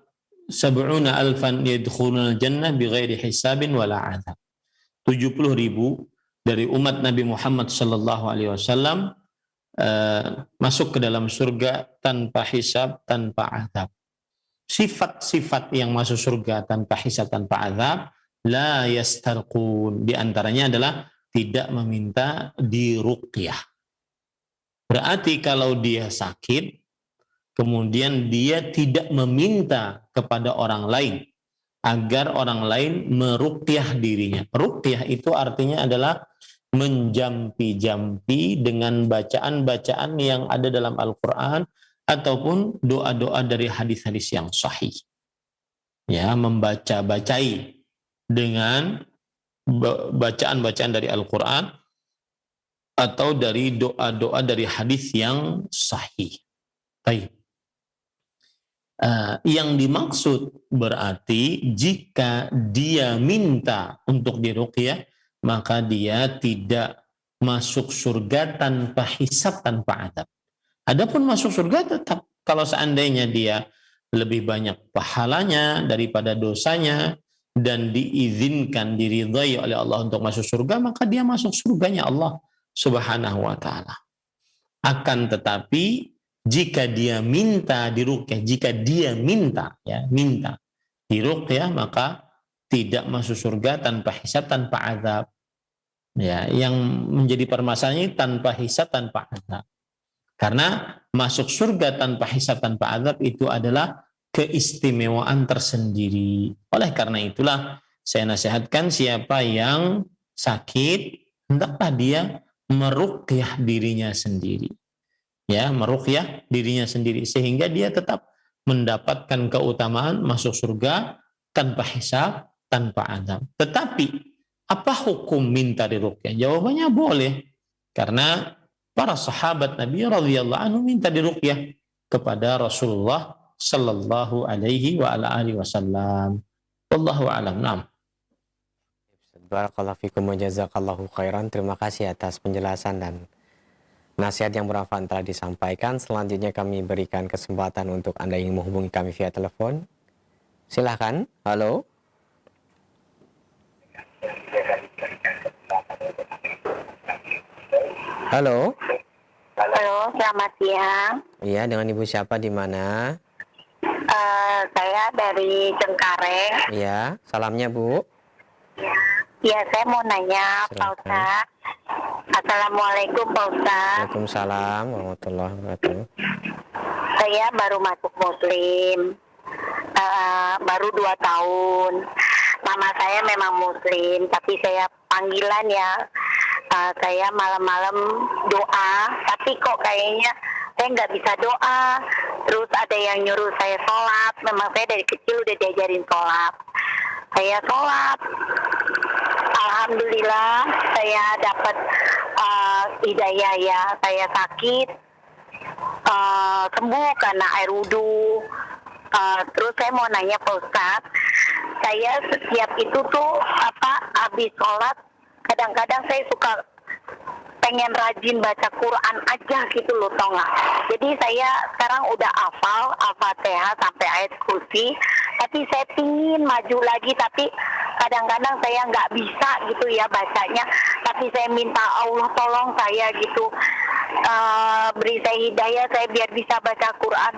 S1: sab'una alfan yadkhulunal jannah bighairi hisabin wala adzab. 70.000 dari umat Nabi Muhammad sallallahu alaihi wasallam masuk ke dalam surga tanpa hisab, tanpa azab. Sifat-sifat yang masuk surga tanpa hisab, tanpa azab, la yastarqun, di antaranya adalah tidak meminta diruqyah. Berarti kalau dia sakit, kemudian dia tidak meminta kepada orang lain agar orang lain meruqyah dirinya. Ruqyah itu artinya adalah menjampi-jampi dengan bacaan-bacaan yang ada dalam Al-Quran ataupun doa-doa dari hadis-hadis yang sahih. Ya, membaca-bacai dengan bacaan-bacaan dari Al-Quran atau dari doa-doa dari hadis yang sahih. Baik. Yang dimaksud berarti jika dia minta untuk diruqyah, maka dia tidak masuk surga tanpa hisab, tanpa adab. Adapun masuk surga tetap kalau seandainya dia lebih banyak pahalanya daripada dosanya dan diizinkan, diridhai oleh Allah untuk masuk surga, maka dia masuk surganya Allah Subhanahu wa ta'ala. Akan tetapi jika dia minta diruqyah, jika dia minta diruqyah, maka tidak masuk surga tanpa hisab, tanpa azab. Ya, yang menjadi permasalahannya tanpa hisab, tanpa azab. Karena masuk surga tanpa hisab, tanpa azab itu adalah keistimewaan tersendiri. Oleh karena itulah saya nasihatkan siapa yang sakit, hendaklah dia meruqyah dirinya sendiri. Ya, meruqyah dirinya sendiri sehingga dia tetap mendapatkan keutamaan masuk surga tanpa hisab, tanpa adab. Tetapi apa hukum minta diruqyah? Jawabannya boleh. Karena para sahabat Nabi radhiyallahu anhu minta diruqyah kepada Rasulullah sallallahu alaihi wa ala alihi wasallam. Wallahu a'lam. Naam.
S2: Barakallahu fikum wa jazakallahu khairan. Terima kasih atas penjelasan dan nasihat yang bermanfaat telah disampaikan. Selanjutnya kami berikan kesempatan untuk Anda yang menghubungi kami via telepon. Silahkan. Halo. Halo.
S3: Halo, selamat siang.
S2: Iya, dengan Ibu siapa di mana?
S3: Saya dari Cengkareng.
S2: Iya, salamnya Bu.
S3: Ya, saya mau nanya, Pak
S2: Silakan.
S3: Ustaz. Assalamualaikum, Pak Ustaz.
S2: Waalaikumsalam warahmatullahi wabarakatuh.
S3: Saya baru masuk Muslim, baru 2 tahun. Nama saya memang Muslim, tapi saya panggilan ya. Saya malam-malam doa, tapi kok kayaknya saya nggak bisa doa. Terus ada yang nyuruh saya sholat. Memang saya dari kecil udah diajarin sholat. Saya sholat. Alhamdulillah saya dapat hidayah ya. Saya sakit, sembuh karena air wudhu. Terus saya mau nanya Pak Ustadz, saya setiap itu tuh habis sholat kadang-kadang saya suka pengen rajin baca Quran aja gitu loh, tau nggak? Jadi saya sekarang udah hafal Al-Fatihah sampai ayat kursi, tapi saya pingin maju lagi, tapi kadang-kadang saya nggak bisa gitu ya bacanya. Tapi saya minta Allah tolong saya gitu, beri saya hidayah saya biar bisa baca Quran.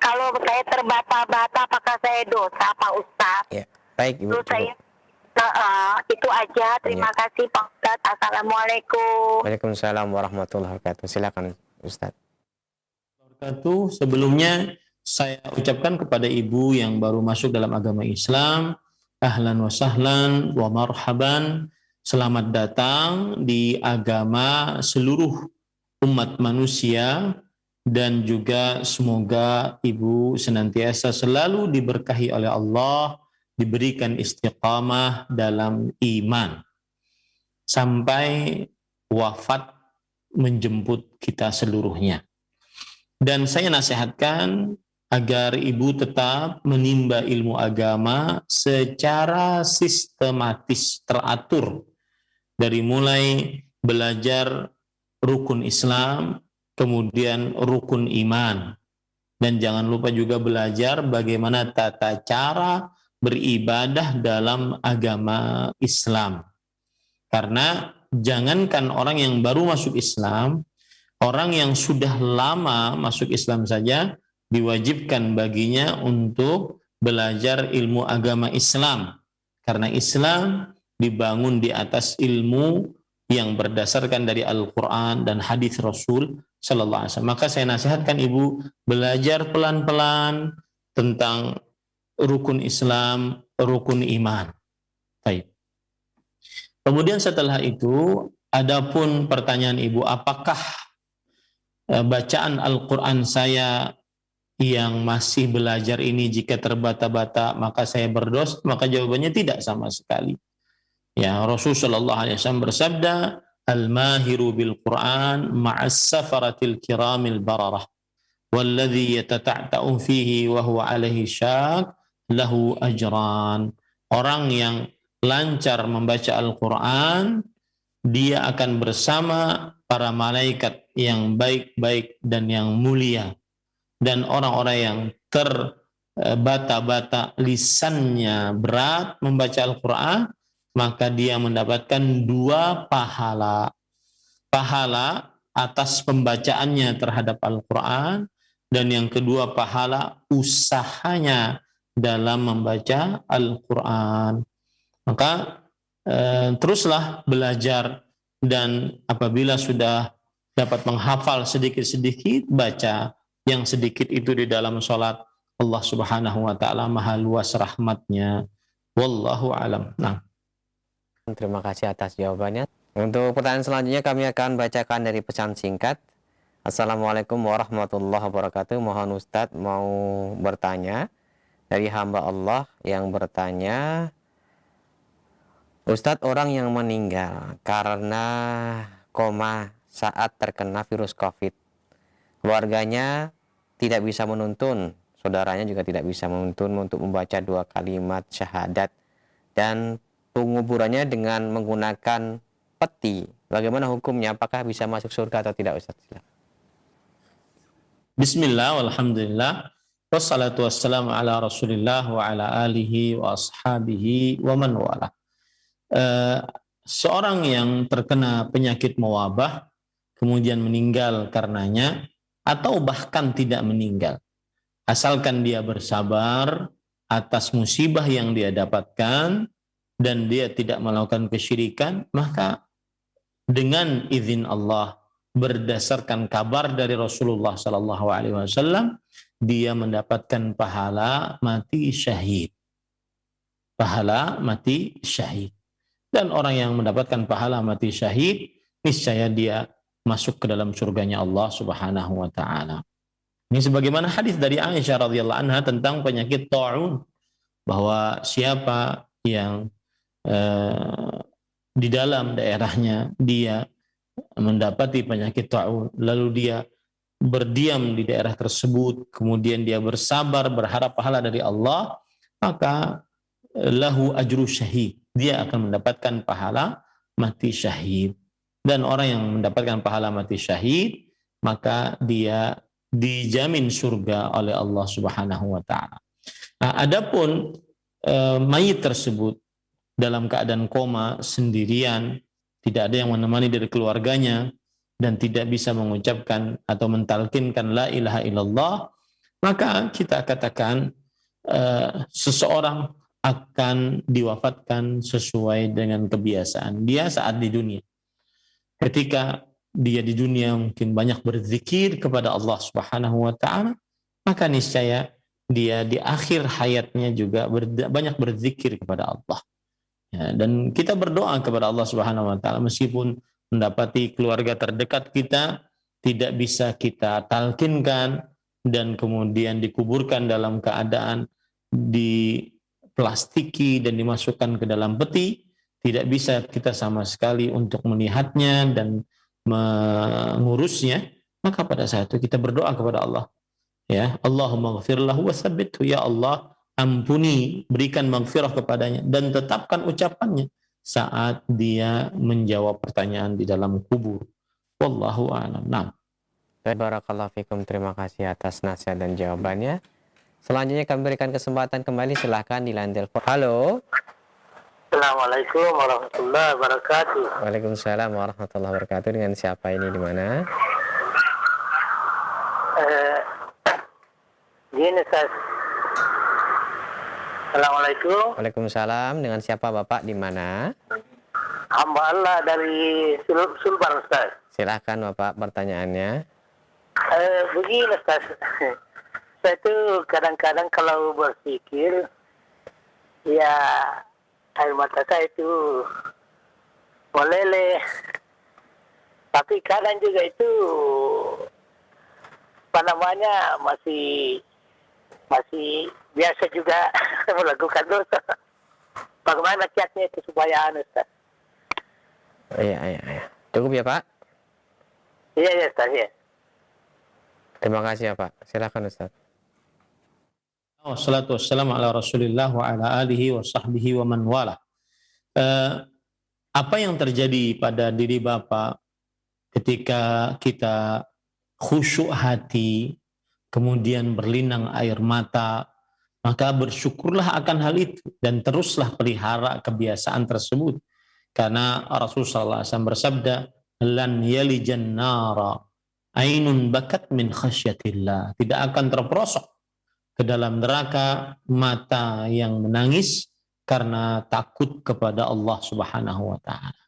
S3: Kalau saya terbata-bata apakah saya dosa, Pak Ustadz?
S2: Ya, baik Ibu.
S3: Terus saya itu aja. Terima kasih Pak Ustadz. Assalamualaikum.
S2: Waalaikumsalam warahmatullahi wabarakatuh. Silakan Ustadz.
S1: Sebelumnya saya ucapkan kepada ibu yang baru masuk dalam agama Islam, ahlan wa sahlan wa marhaban. Selamat datang di agama seluruh umat manusia, dan juga semoga ibu senantiasa selalu diberkahi oleh Allah, diberikan istiqamah dalam iman sampai wafat menjemput kita seluruhnya. Dan saya nasihatkan agar ibu tetap menimba ilmu agama secara sistematis, teratur, dari mulai belajar rukun Islam, kemudian rukun iman, dan jangan lupa juga belajar bagaimana tata cara beribadah dalam agama Islam. Karena jangankan orang yang baru masuk Islam, orang yang sudah lama masuk Islam saja diwajibkan baginya untuk belajar ilmu agama Islam. Karena Islam dibangun di atas ilmu yang berdasarkan dari Al-Quran dan hadis Rasul Sallallahu Alaihi Wasallam. Maka saya nasihatkan ibu belajar pelan-pelan tentang rukun Islam, rukun iman. Baik. Kemudian setelah itu, adapun pertanyaan ibu, apakah bacaan Al-Quran saya yang masih belajar ini jika terbata-bata maka saya berdosa? Maka jawabannya tidak sama sekali. Ya, Rasul Sallallahu Alaihi Wasallam bersabda, al-mahiru bil Quran ma'as safaratil kiramil bararah, walladhi yatata'ta'u fihi wa huwa alaihi syak lahu ajran. Orang yang lancar membaca Al-Quran, dia akan bersama para malaikat yang baik-baik dan yang mulia. Dan orang-orang yang terbata-bata lisannya berat membaca Al-Quran, maka dia mendapatkan 2 pahala. Pahala atas pembacaannya terhadap Al-Quran, dan yang kedua pahala usahanya dalam membaca Al-Quran. Maka teruslah belajar, dan apabila sudah dapat menghafal sedikit-sedikit, baca yang sedikit itu di dalam sholat. Allah Subhanahu wa ta'ala maha luas rahmatnya. Wallahu alam. Nah.
S2: Terima kasih atas jawabannya. Untuk pertanyaan selanjutnya kami akan bacakan dari pesan singkat. Assalamualaikum warahmatullahi wabarakatuh. Mohon Ustadz mau bertanya dari hamba Allah yang bertanya, Ustadz, orang yang meninggal karena koma saat terkena virus COVID, keluarganya tidak bisa menuntun, saudaranya juga tidak bisa menuntun untuk membaca 2 kalimat syahadat, dan penguburannya dengan menggunakan peti. Bagaimana hukumnya? Apakah bisa masuk surga atau tidak, Ustaz?
S1: Bismillah, walhamdulillah, wassalatu wassalamu ala rasulillah wa ala alihi wa ashabihi wa man wala. Seorang yang terkena penyakit mewabah, kemudian meninggal karenanya, atau bahkan tidak meninggal, asalkan dia bersabar atas musibah yang dia dapatkan, dan dia tidak melakukan kesyirikan, maka dengan izin Allah, berdasarkan kabar dari Rasulullah Sallallahu Alaihi Wasallam, dia mendapatkan pahala mati syahid. Pahala mati syahid. Dan orang yang mendapatkan pahala mati syahid, niscaya dia masuk ke dalam surganya Allah Subhanahu Wa Taala. Ini sebagaimana hadis dari Aisyah radhiyallahu anha tentang penyakit ta'un, bahwa siapa yang di dalam daerahnya dia mendapati penyakit ta'un, lalu dia berdiam di daerah tersebut, kemudian dia bersabar berharap pahala dari Allah, maka lahu ajru syahid, dia akan mendapatkan pahala mati syahid. Dan orang yang mendapatkan pahala mati syahid, maka dia dijamin surga oleh Allah Subhanahu wa taala. Nah, adapun mayit tersebut dalam keadaan koma sendirian, tidak ada yang menemani dari keluarganya, dan tidak bisa mengucapkan atau mentalkinkan la ilaha illallah, maka kita katakan seseorang akan diwafatkan sesuai dengan kebiasaan dia saat di dunia. Ketika dia di dunia mungkin banyak berzikir kepada Allah Subhanahu wa taala, maka niscaya dia di akhir hayatnya juga banyak berzikir kepada Allah. Ya, dan kita berdoa kepada Allah Subhanahu wa taala, meskipun mendapati keluarga terdekat kita tidak bisa kita talkinkan dan kemudian dikuburkan dalam keadaan diplastiki dan dimasukkan ke dalam peti, tidak bisa kita sama sekali untuk melihatnya dan mengurusnya, maka pada saat itu kita berdoa kepada Allah. Ya, Allahumma ghfir lahu wa tsabbithu, ya Allah, ampuni, berikan maghfirah kepadanya dan tetapkan ucapannya saat dia menjawab pertanyaan di dalam kubur. Wallahu a'lam. Nah.
S2: Barakallahu fikum, terima kasih atas nasihat dan jawabannya. Selanjutnya kami berikan kesempatan kembali, silahkan di line telepon. Halo.
S4: Assalamualaikum warahmatullahi wabarakatuh.
S2: Waalaikumsalam warahmatullahi wabarakatuh. Dengan siapa ini, di mana?
S4: Gini, Ustaz. Assalamualaikum.
S2: Waalaikumsalam. Dengan siapa Bapak, di mana?
S4: Hamba Allah dari Sulbar, Ustaz.
S2: Silahkan Bapak, pertanyaannya.
S4: Begini, Ustaz. Saya tuh kadang-kadang kalau berpikir, ya air mata saya itu meleleh. Tapi kadang juga itu apa namanya masih biasa juga melakukan dosa. Bagaimana kiatnya itu supaya Ustaz?
S2: Iya. Cukup ya Pak?
S4: Iya Ustaz, ya.
S2: Terima kasih ya Pak. Silakan Ustaz.
S1: Wassalatu wassalamu ala rasulillah wa ala alihi wa sahbihi wa man wala. Apa yang terjadi pada diri Bapak ketika kita khusyuk hati, kemudian berlinang air mata, maka bersyukurlah akan hal itu dan teruslah pelihara kebiasaan tersebut. Karena Rasulullah SAW bersabda, lan yalijan nara ainun bakat min khasyatillah. Tidak akan terperosok ke dalam neraka mata yang menangis karena takut kepada Allah Subhanahu wa taala.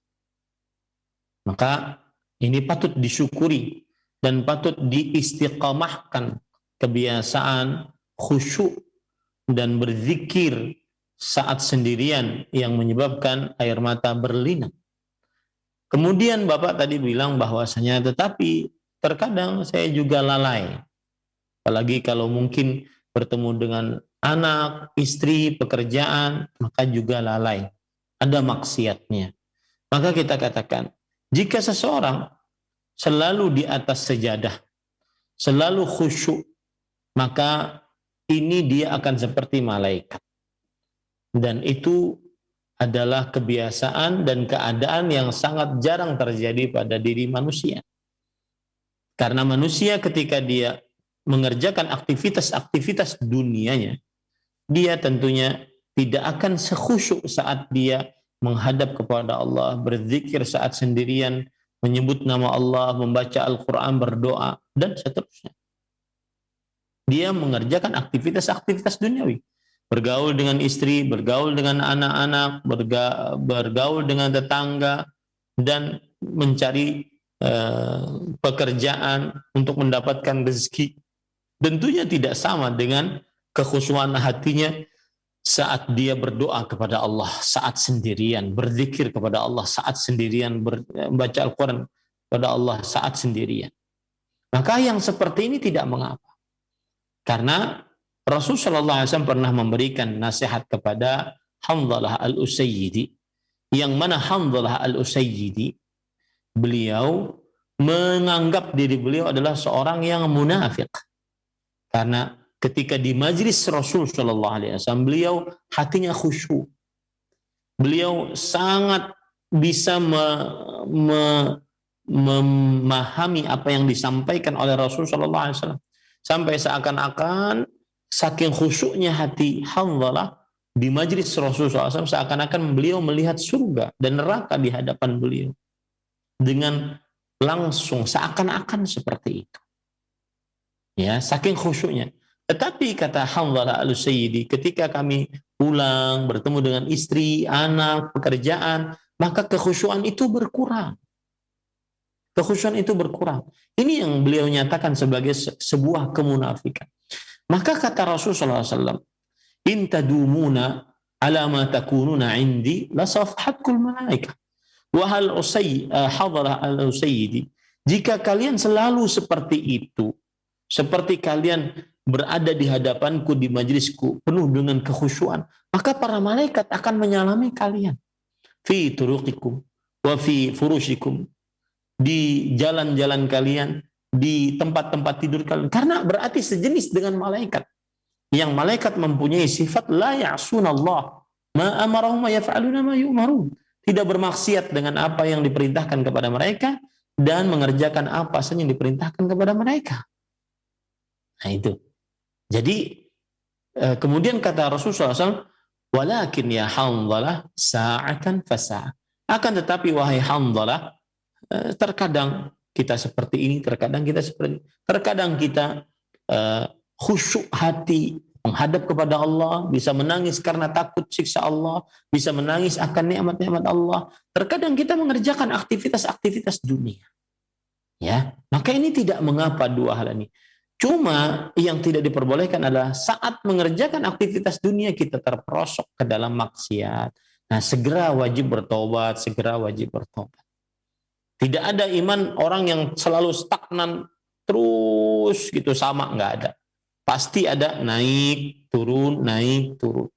S1: Maka ini patut disyukuri dan patut diistiqamahkan kebiasaan khusyuk dan berzikir saat sendirian yang menyebabkan air mata berlinang. Kemudian Bapak tadi bilang bahwasanya tetapi terkadang saya juga lalai. Apalagi kalau mungkin bertemu dengan anak, istri, pekerjaan, maka juga lalai. ada maksiatnya. Maka kita katakan, jika seseorang selalu di atas sejadah, selalu khusyuk, maka ini dia akan seperti malaikat. Dan itu adalah kebiasaan dan keadaan yang sangat jarang terjadi pada diri manusia. Karena manusia ketika dia mengerjakan aktivitas-aktivitas dunianya, dia tentunya tidak akan sekhusyuk saat dia menghadap kepada Allah, berzikir saat sendirian, menyebut nama Allah, membaca Al-Quran, berdoa, dan seterusnya. Dia mengerjakan aktivitas-aktivitas duniawi. Bergaul dengan istri, bergaul dengan anak-anak, bergaul dengan tetangga, dan mencari pekerjaan untuk mendapatkan rezeki. Tentunya tidak sama dengan kekhusyuan hatinya saat dia berdoa kepada Allah saat sendirian, berzikir kepada Allah saat sendirian, membaca Al-Quran kepada Allah saat sendirian. Maka yang seperti ini tidak mengapa. Karena Rasulullah SAW pernah memberikan nasihat kepada Hanzalah al-Usayyidi, yang mana Hanzalah al-Usayyidi, beliau menganggap diri beliau adalah seorang yang munafik. Karena ketika di majlis Rasul SAW, beliau hatinya khusyuk. Beliau sangat bisa memahami apa yang disampaikan oleh Rasul SAW. Sampai seakan-akan saking khusyuknya hati Hanzalah di majlis Rasul SAW, seakan-akan beliau melihat surga dan neraka di hadapan beliau. Dengan langsung, seakan-akan seperti itu. Ya, saking khusyuknya. Tetapi kata Hanzalah al-Usayyidi, ketika kami pulang bertemu dengan istri, anak, pekerjaan, maka kekhusyuan itu berkurang. Kekhusyuan itu berkurang. Ini yang beliau nyatakan sebagai sebuah kemunafikan. Maka kata Rasulullah SAW, in tadumuna ala ma takununa indi la safhatkul malaikah. Wahal Hanzalah al-Usayyidi, jika kalian selalu seperti itu, seperti kalian berada di hadapanku di majlisku penuh dengan kekhusyuan, maka para malaikat akan menyalami kalian fi turuqikum wa fi furushikum, di jalan-jalan kalian, di tempat-tempat tidur kalian, karena berarti sejenis dengan malaikat, yang malaikat mempunyai sifat la ya'sunallah ma amarahum wa yaf'aluna ma yu'marun, tidak bermaksiat dengan apa yang diperintahkan kepada mereka dan mengerjakan apa saja yang diperintahkan kepada mereka. Nah itu. Jadi kemudian kata Rasulullah SAW, walakin ya Hanzalah sa'atan fasa'ah. Akan tetapi wahai Hanzalah, terkadang kita seperti ini, terkadang kita seperti ini. Terkadang kita khusyuk hati menghadap kepada Allah, bisa menangis karena takut siksa Allah, bisa menangis akan nikmat-nikmat Allah. Terkadang kita mengerjakan aktivitas-aktivitas dunia. Ya, maka ini tidak mengapa dua hal ini. Cuma yang tidak diperbolehkan adalah saat mengerjakan aktivitas dunia kita terperosok ke dalam maksiat. Nah, segera wajib bertobat, segera wajib bertobat. Tidak ada iman orang yang selalu stagnan terus gitu, sama, nggak ada. Pasti ada naik, turun, naik, turun.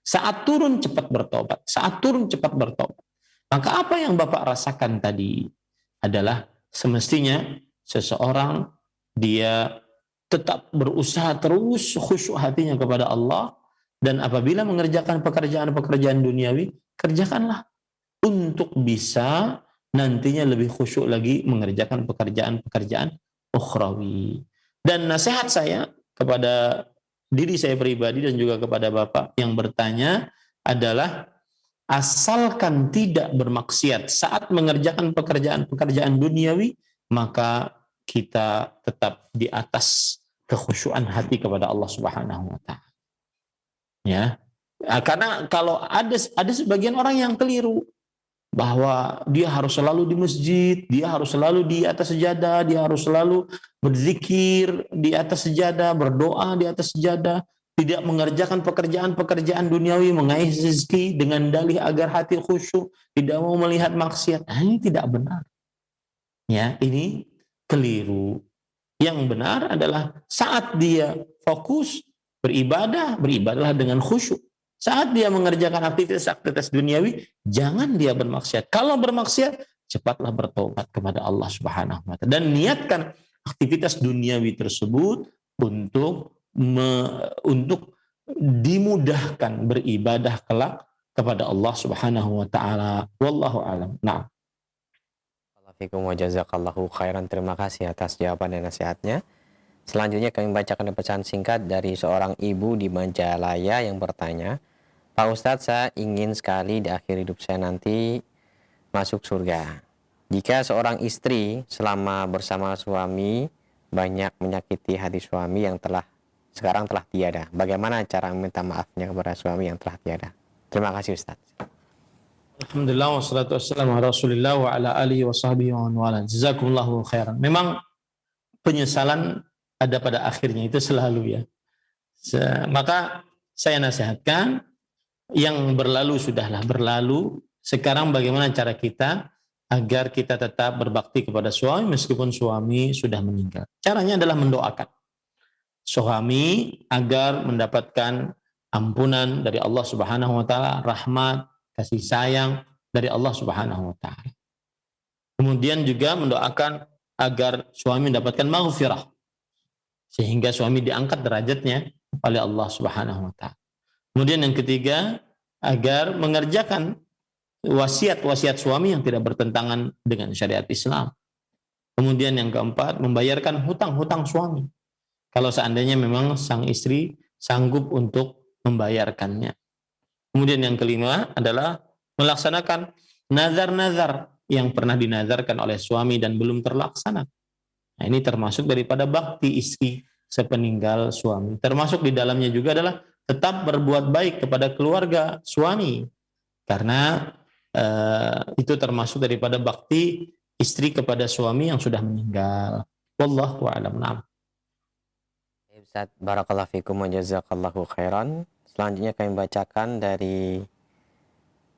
S1: Saat turun cepat bertobat, saat turun cepat bertobat. Maka apa yang Bapak rasakan tadi adalah semestinya seseorang dia tetap berusaha terus khusyuk hatinya kepada Allah, dan apabila mengerjakan pekerjaan-pekerjaan duniawi, kerjakanlah untuk bisa nantinya lebih khusyuk lagi mengerjakan pekerjaan-pekerjaan ukhrawi. Dan nasihat saya kepada diri saya pribadi dan juga kepada Bapak yang bertanya adalah, asalkan tidak bermaksiat saat mengerjakan pekerjaan-pekerjaan duniawi, maka kita tetap di atas kekhusyuan hati kepada Allah Subhanahu wa taala. Ya. Karena kalau ada sebagian orang yang keliru bahwa dia harus selalu di masjid, dia harus selalu di atas sejadah, dia harus selalu berzikir di atas sejadah, berdoa di atas sejadah, tidak mengerjakan pekerjaan-pekerjaan duniawi, mengais rezeki dengan dalih agar hati khusyuk, tidak mau melihat maksiat. Nah, ini tidak benar. Ya, ini keliru. Yang benar adalah saat dia fokus beribadah, beribadahlah dengan khusyuk. Saat dia mengerjakan aktivitas duniawi, jangan dia bermaksiat. Kalau bermaksiat, cepatlah bertobat kepada Allah Subhanahu wa taala dan niatkan aktivitas duniawi tersebut untuk dimudahkan beribadah kelak kepada Allah Subhanahu wa taala. Wallahu a'lam. Nah.
S2: Assalamualaikum wa jazakallahu khairan. Terima kasih atas jawaban dan nasihatnya. Selanjutnya kami bacakan pesan singkat dari seorang ibu di Majalaya yang bertanya, Pak Ustadz, saya ingin sekali di akhir hidup saya nanti masuk surga. Jika seorang istri selama bersama suami banyak menyakiti hati suami yang sekarang telah tiada, bagaimana cara meminta maafnya kepada suami yang telah tiada? Terima kasih Ustadz.
S1: Alhamdulillah wassalatu wassalamu ala Rasulillah wa ala alihi wa sahbihi wa man wala. Jazakumullahu khairan. Memang penyesalan ada pada akhirnya, itu selalu ya. Maka saya nasihatkan, yang berlalu sudahlah berlalu. Sekarang bagaimana cara kita agar kita tetap berbakti kepada suami meskipun suami sudah meninggal? Caranya adalah mendoakan suami agar mendapatkan ampunan dari Allah Subhanahu wa taala, rahmat, kasih sayang dari Allah Subhanahu wa taala. Kemudian juga mendoakan agar suami mendapatkan maghfirah, sehingga suami diangkat derajatnya oleh Allah Subhanahu wa taala. Kemudian yang ketiga, agar mengerjakan wasiat-wasiat suami yang tidak bertentangan dengan syariat Islam. Kemudian yang keempat, membayarkan hutang-hutang suami kalau seandainya memang sang istri sanggup untuk membayarkannya. Kemudian yang kelima adalah melaksanakan nazar-nazar yang pernah dinazarkan oleh suami dan belum terlaksana. Nah, ini termasuk daripada bakti istri sepeninggal suami. Termasuk di dalamnya juga adalah tetap berbuat baik kepada keluarga suami, karena itu termasuk daripada bakti istri kepada suami yang sudah meninggal. Wallahu a'lam. Na'am.
S2: Ustaz, barakallahu fikum wa jazakallahu khairan. Selanjutnya kami bacakan dari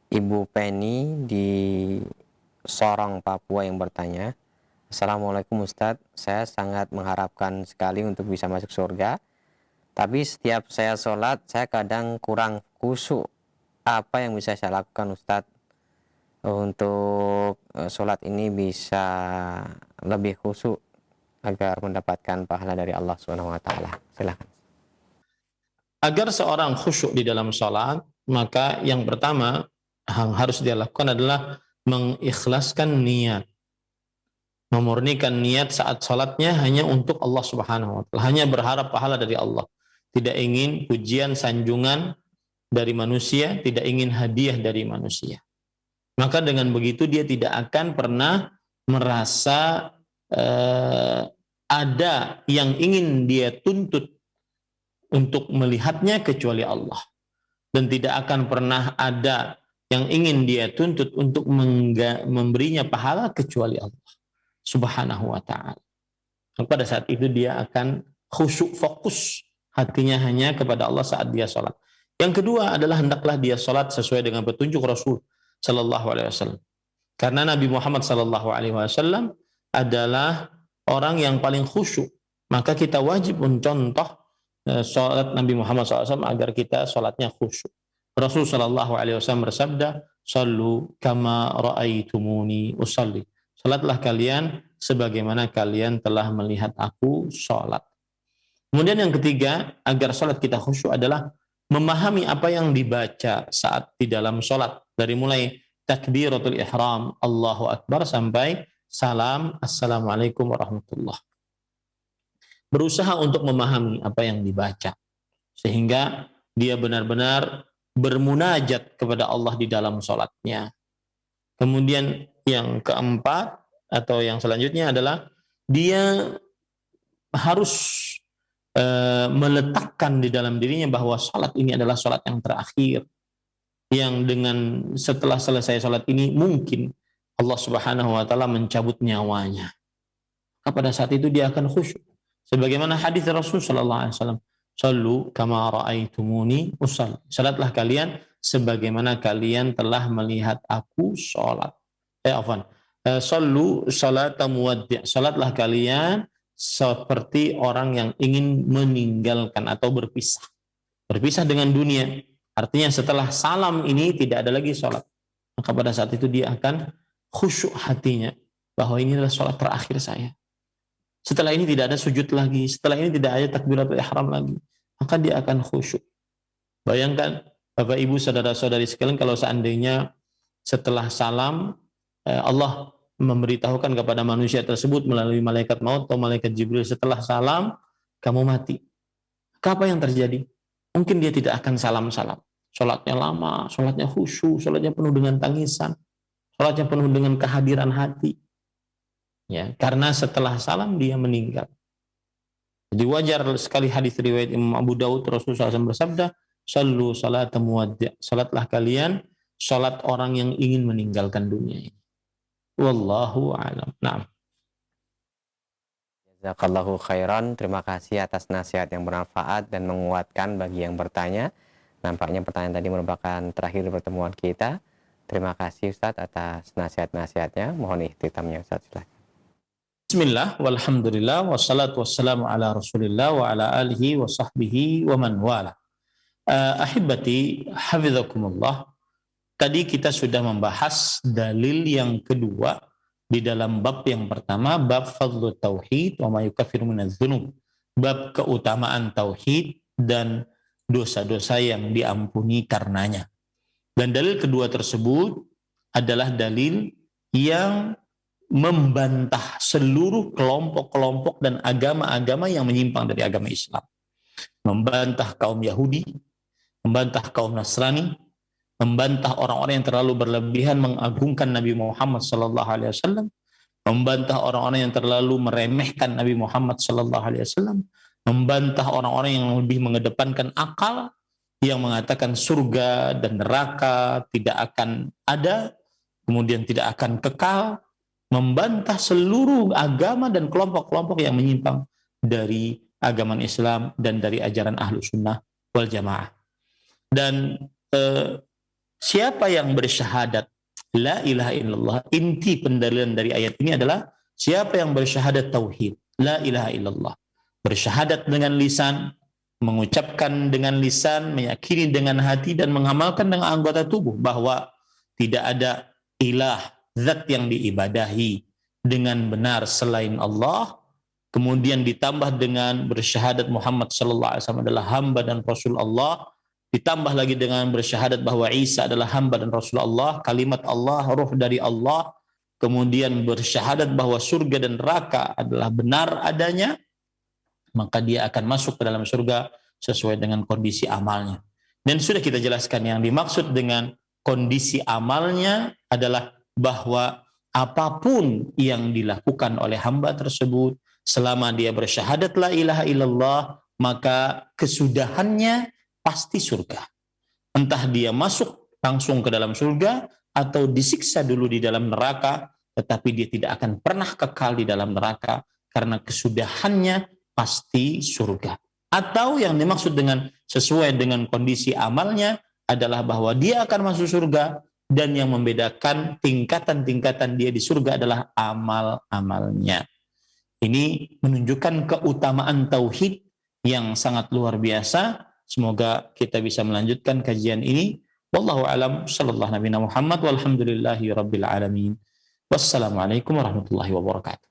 S2: Ibu Penny di Sorong, Papua yang bertanya, Assalamualaikum Ustadz, saya sangat mengharapkan sekali untuk bisa masuk surga, tapi setiap saya sholat, saya kadang kurang khusyuk. Apa yang bisa saya lakukan Ustadz untuk sholat ini bisa lebih khusyuk agar mendapatkan pahala dari Allah Subhanahu wa taala? Silakan.
S1: Agar seorang khusyuk di dalam sholat, maka yang pertama yang harus dia lakukan adalah mengikhlaskan niat, memurnikan niat saat sholatnya hanya untuk Allah Subhanahu wa taala, hanya berharap pahala dari Allah, tidak ingin pujian sanjungan dari manusia, tidak ingin hadiah dari manusia. Maka dengan begitu dia tidak akan pernah merasa ada yang ingin dia tuntut untuk melihatnya kecuali Allah, dan tidak akan pernah ada yang ingin dia tuntut untuk memberinya pahala kecuali Allah Subhanahu wa ta'ala. Pada saat itu dia akan khusyuk, fokus hatinya hanya kepada Allah saat dia sholat. Yang kedua adalah hendaklah dia sholat sesuai dengan petunjuk Rasul Sallallahu Alaihi Wasallam. Karena Nabi Muhammad Sallallahu Alaihi Wasallam adalah orang yang paling khusyuk. Maka kita wajib mencontoh sholat Nabi Muhammad SAW agar kita sholatnya khusyuk. Rasul Sallallahu Alaihi Wasallam bersabda, "Sallu kama ra'aitumuni usalli." Sholatlah kalian sebagaimana kalian telah melihat aku sholat. Kemudian yang ketiga, agar sholat kita khusyuk adalah memahami apa yang dibaca saat di dalam sholat. Dari mulai takbiratul ihram, Allahu Akbar, sampai salam, Assalamualaikum warahmatullah. Berusaha untuk memahami apa yang dibaca, sehingga dia benar-benar bermunajat kepada Allah di dalam sholatnya. Kemudian yang keempat atau yang selanjutnya adalah dia harus meletakkan di dalam dirinya bahwa sholat ini adalah sholat yang terakhir, yang dengan setelah selesai sholat ini mungkin Allah Subhanahu wa taala mencabut nyawanya. Pada saat itu dia akan khusyuk. Sebagaimana hadis Rasul sallallahu alaihi wasallam, "Shallu kama ra'aitumuni usalli." Salatlah kalian sebagaimana kalian telah melihat aku salat. Shallu salata muwaddi'. Salatlah kalian seperti orang yang ingin meninggalkan atau berpisah. Berpisah dengan dunia. Artinya setelah salam ini tidak ada lagi sholat. Maka pada saat itu dia akan khusyuk hatinya bahwa ini adalah sholat terakhir saya. Setelah ini tidak ada sujud lagi, setelah ini tidak ada takbiratul ihram lagi, maka dia akan khusyuk. Bayangkan Bapak Ibu saudara-saudari sekalian, kalau seandainya setelah salam Allah memberitahukan kepada manusia tersebut melalui malaikat maut atau malaikat Jibril, setelah salam kamu mati. Apa yang terjadi? Mungkin dia tidak akan salam-salam. Sholatnya lama, sholatnya khusyuk, sholatnya penuh dengan tangisan, sholatnya penuh dengan kehadiran hati. Ya, karena setelah salam dia meninggal. Jadi wajar sekali hadis riwayat Imam Abu Daud, Rasulullah SAW bersabda, "Sallu salata muwaddi'." Salatlah kalian salat orang yang ingin meninggalkan dunia ini. Wallahu a'lam. Naam.
S2: Jazakallahu khairan. Terima kasih atas nasihat yang bermanfaat dan menguatkan bagi yang bertanya. Nampaknya pertanyaan tadi merupakan terakhir pertemuan kita. Terima kasih Ustadz atas nasihat-nasihatnya. Mohon ikhtitamnya Ustadz, silakan.
S1: Bismillah, walhamdulillah, wassalatu wassalamu ala rasulillah wa ala alihi wa sahbihi wa man wala. Ahibati, hafizakumullah. Tadi kita sudah membahas dalil yang kedua di dalam bab yang pertama, bab fadlu tauhid wa ma yukaffiru minadz dzunub. Bab keutamaan tauhid dan dosa-dosa yang diampuni karenanya. Dan dalil kedua tersebut adalah dalil yang membantah seluruh kelompok-kelompok dan agama-agama yang menyimpang dari agama Islam. Membantah kaum Yahudi, membantah kaum Nasrani, membantah orang-orang yang terlalu berlebihan mengagungkan Nabi Muhammad SAW, membantah orang-orang yang terlalu meremehkan Nabi Muhammad SAW, membantah orang-orang yang lebih mengedepankan akal, yang mengatakan surga dan neraka tidak akan ada, kemudian tidak akan kekal, membantah seluruh agama dan kelompok-kelompok yang menyimpang dari agama Islam dan dari ajaran Ahlus Sunnah wal Jamaah. Dan siapa yang bersyahadat la ilaha illallah, inti pendalilan dari ayat ini adalah siapa yang bersyahadat tauhid la ilaha illallah, bersyahadat dengan lisan, mengucapkan dengan lisan, meyakini dengan hati, dan mengamalkan dengan anggota tubuh bahwa tidak ada ilah, zat yang diibadahi dengan benar selain Allah, kemudian ditambah dengan bersyahadat Muhammad sallallahu alaihi wasallam adalah hamba dan rasul Allah, ditambah lagi dengan bersyahadat bahwa Isa adalah hamba dan rasul Allah, kalimat Allah, ruh dari Allah, kemudian bersyahadat bahwa surga dan neraka adalah benar adanya, maka dia akan masuk ke dalam surga sesuai dengan kondisi amalnya. Dan sudah kita jelaskan yang dimaksud dengan kondisi amalnya adalah bahwa apapun yang dilakukan oleh hamba tersebut selama dia bersyahadat la ilaha illallah, maka kesudahannya pasti surga. Entah dia masuk langsung ke dalam surga atau disiksa dulu di dalam neraka, tetapi dia tidak akan pernah kekal di dalam neraka karena kesudahannya pasti surga. Atau yang dimaksud dengan sesuai dengan kondisi amalnya adalah bahwa dia akan masuk surga, dan yang membedakan tingkatan-tingkatan dia di surga adalah amal-amalnya. Ini menunjukkan keutamaan tauhid yang sangat luar biasa. Semoga kita bisa melanjutkan kajian ini. Wallahu a'lam, sallallahu nabiyana Muhammad walhamdulillahi rabbil alamin. Wassalamualaikum warahmatullahi wabarakatuh.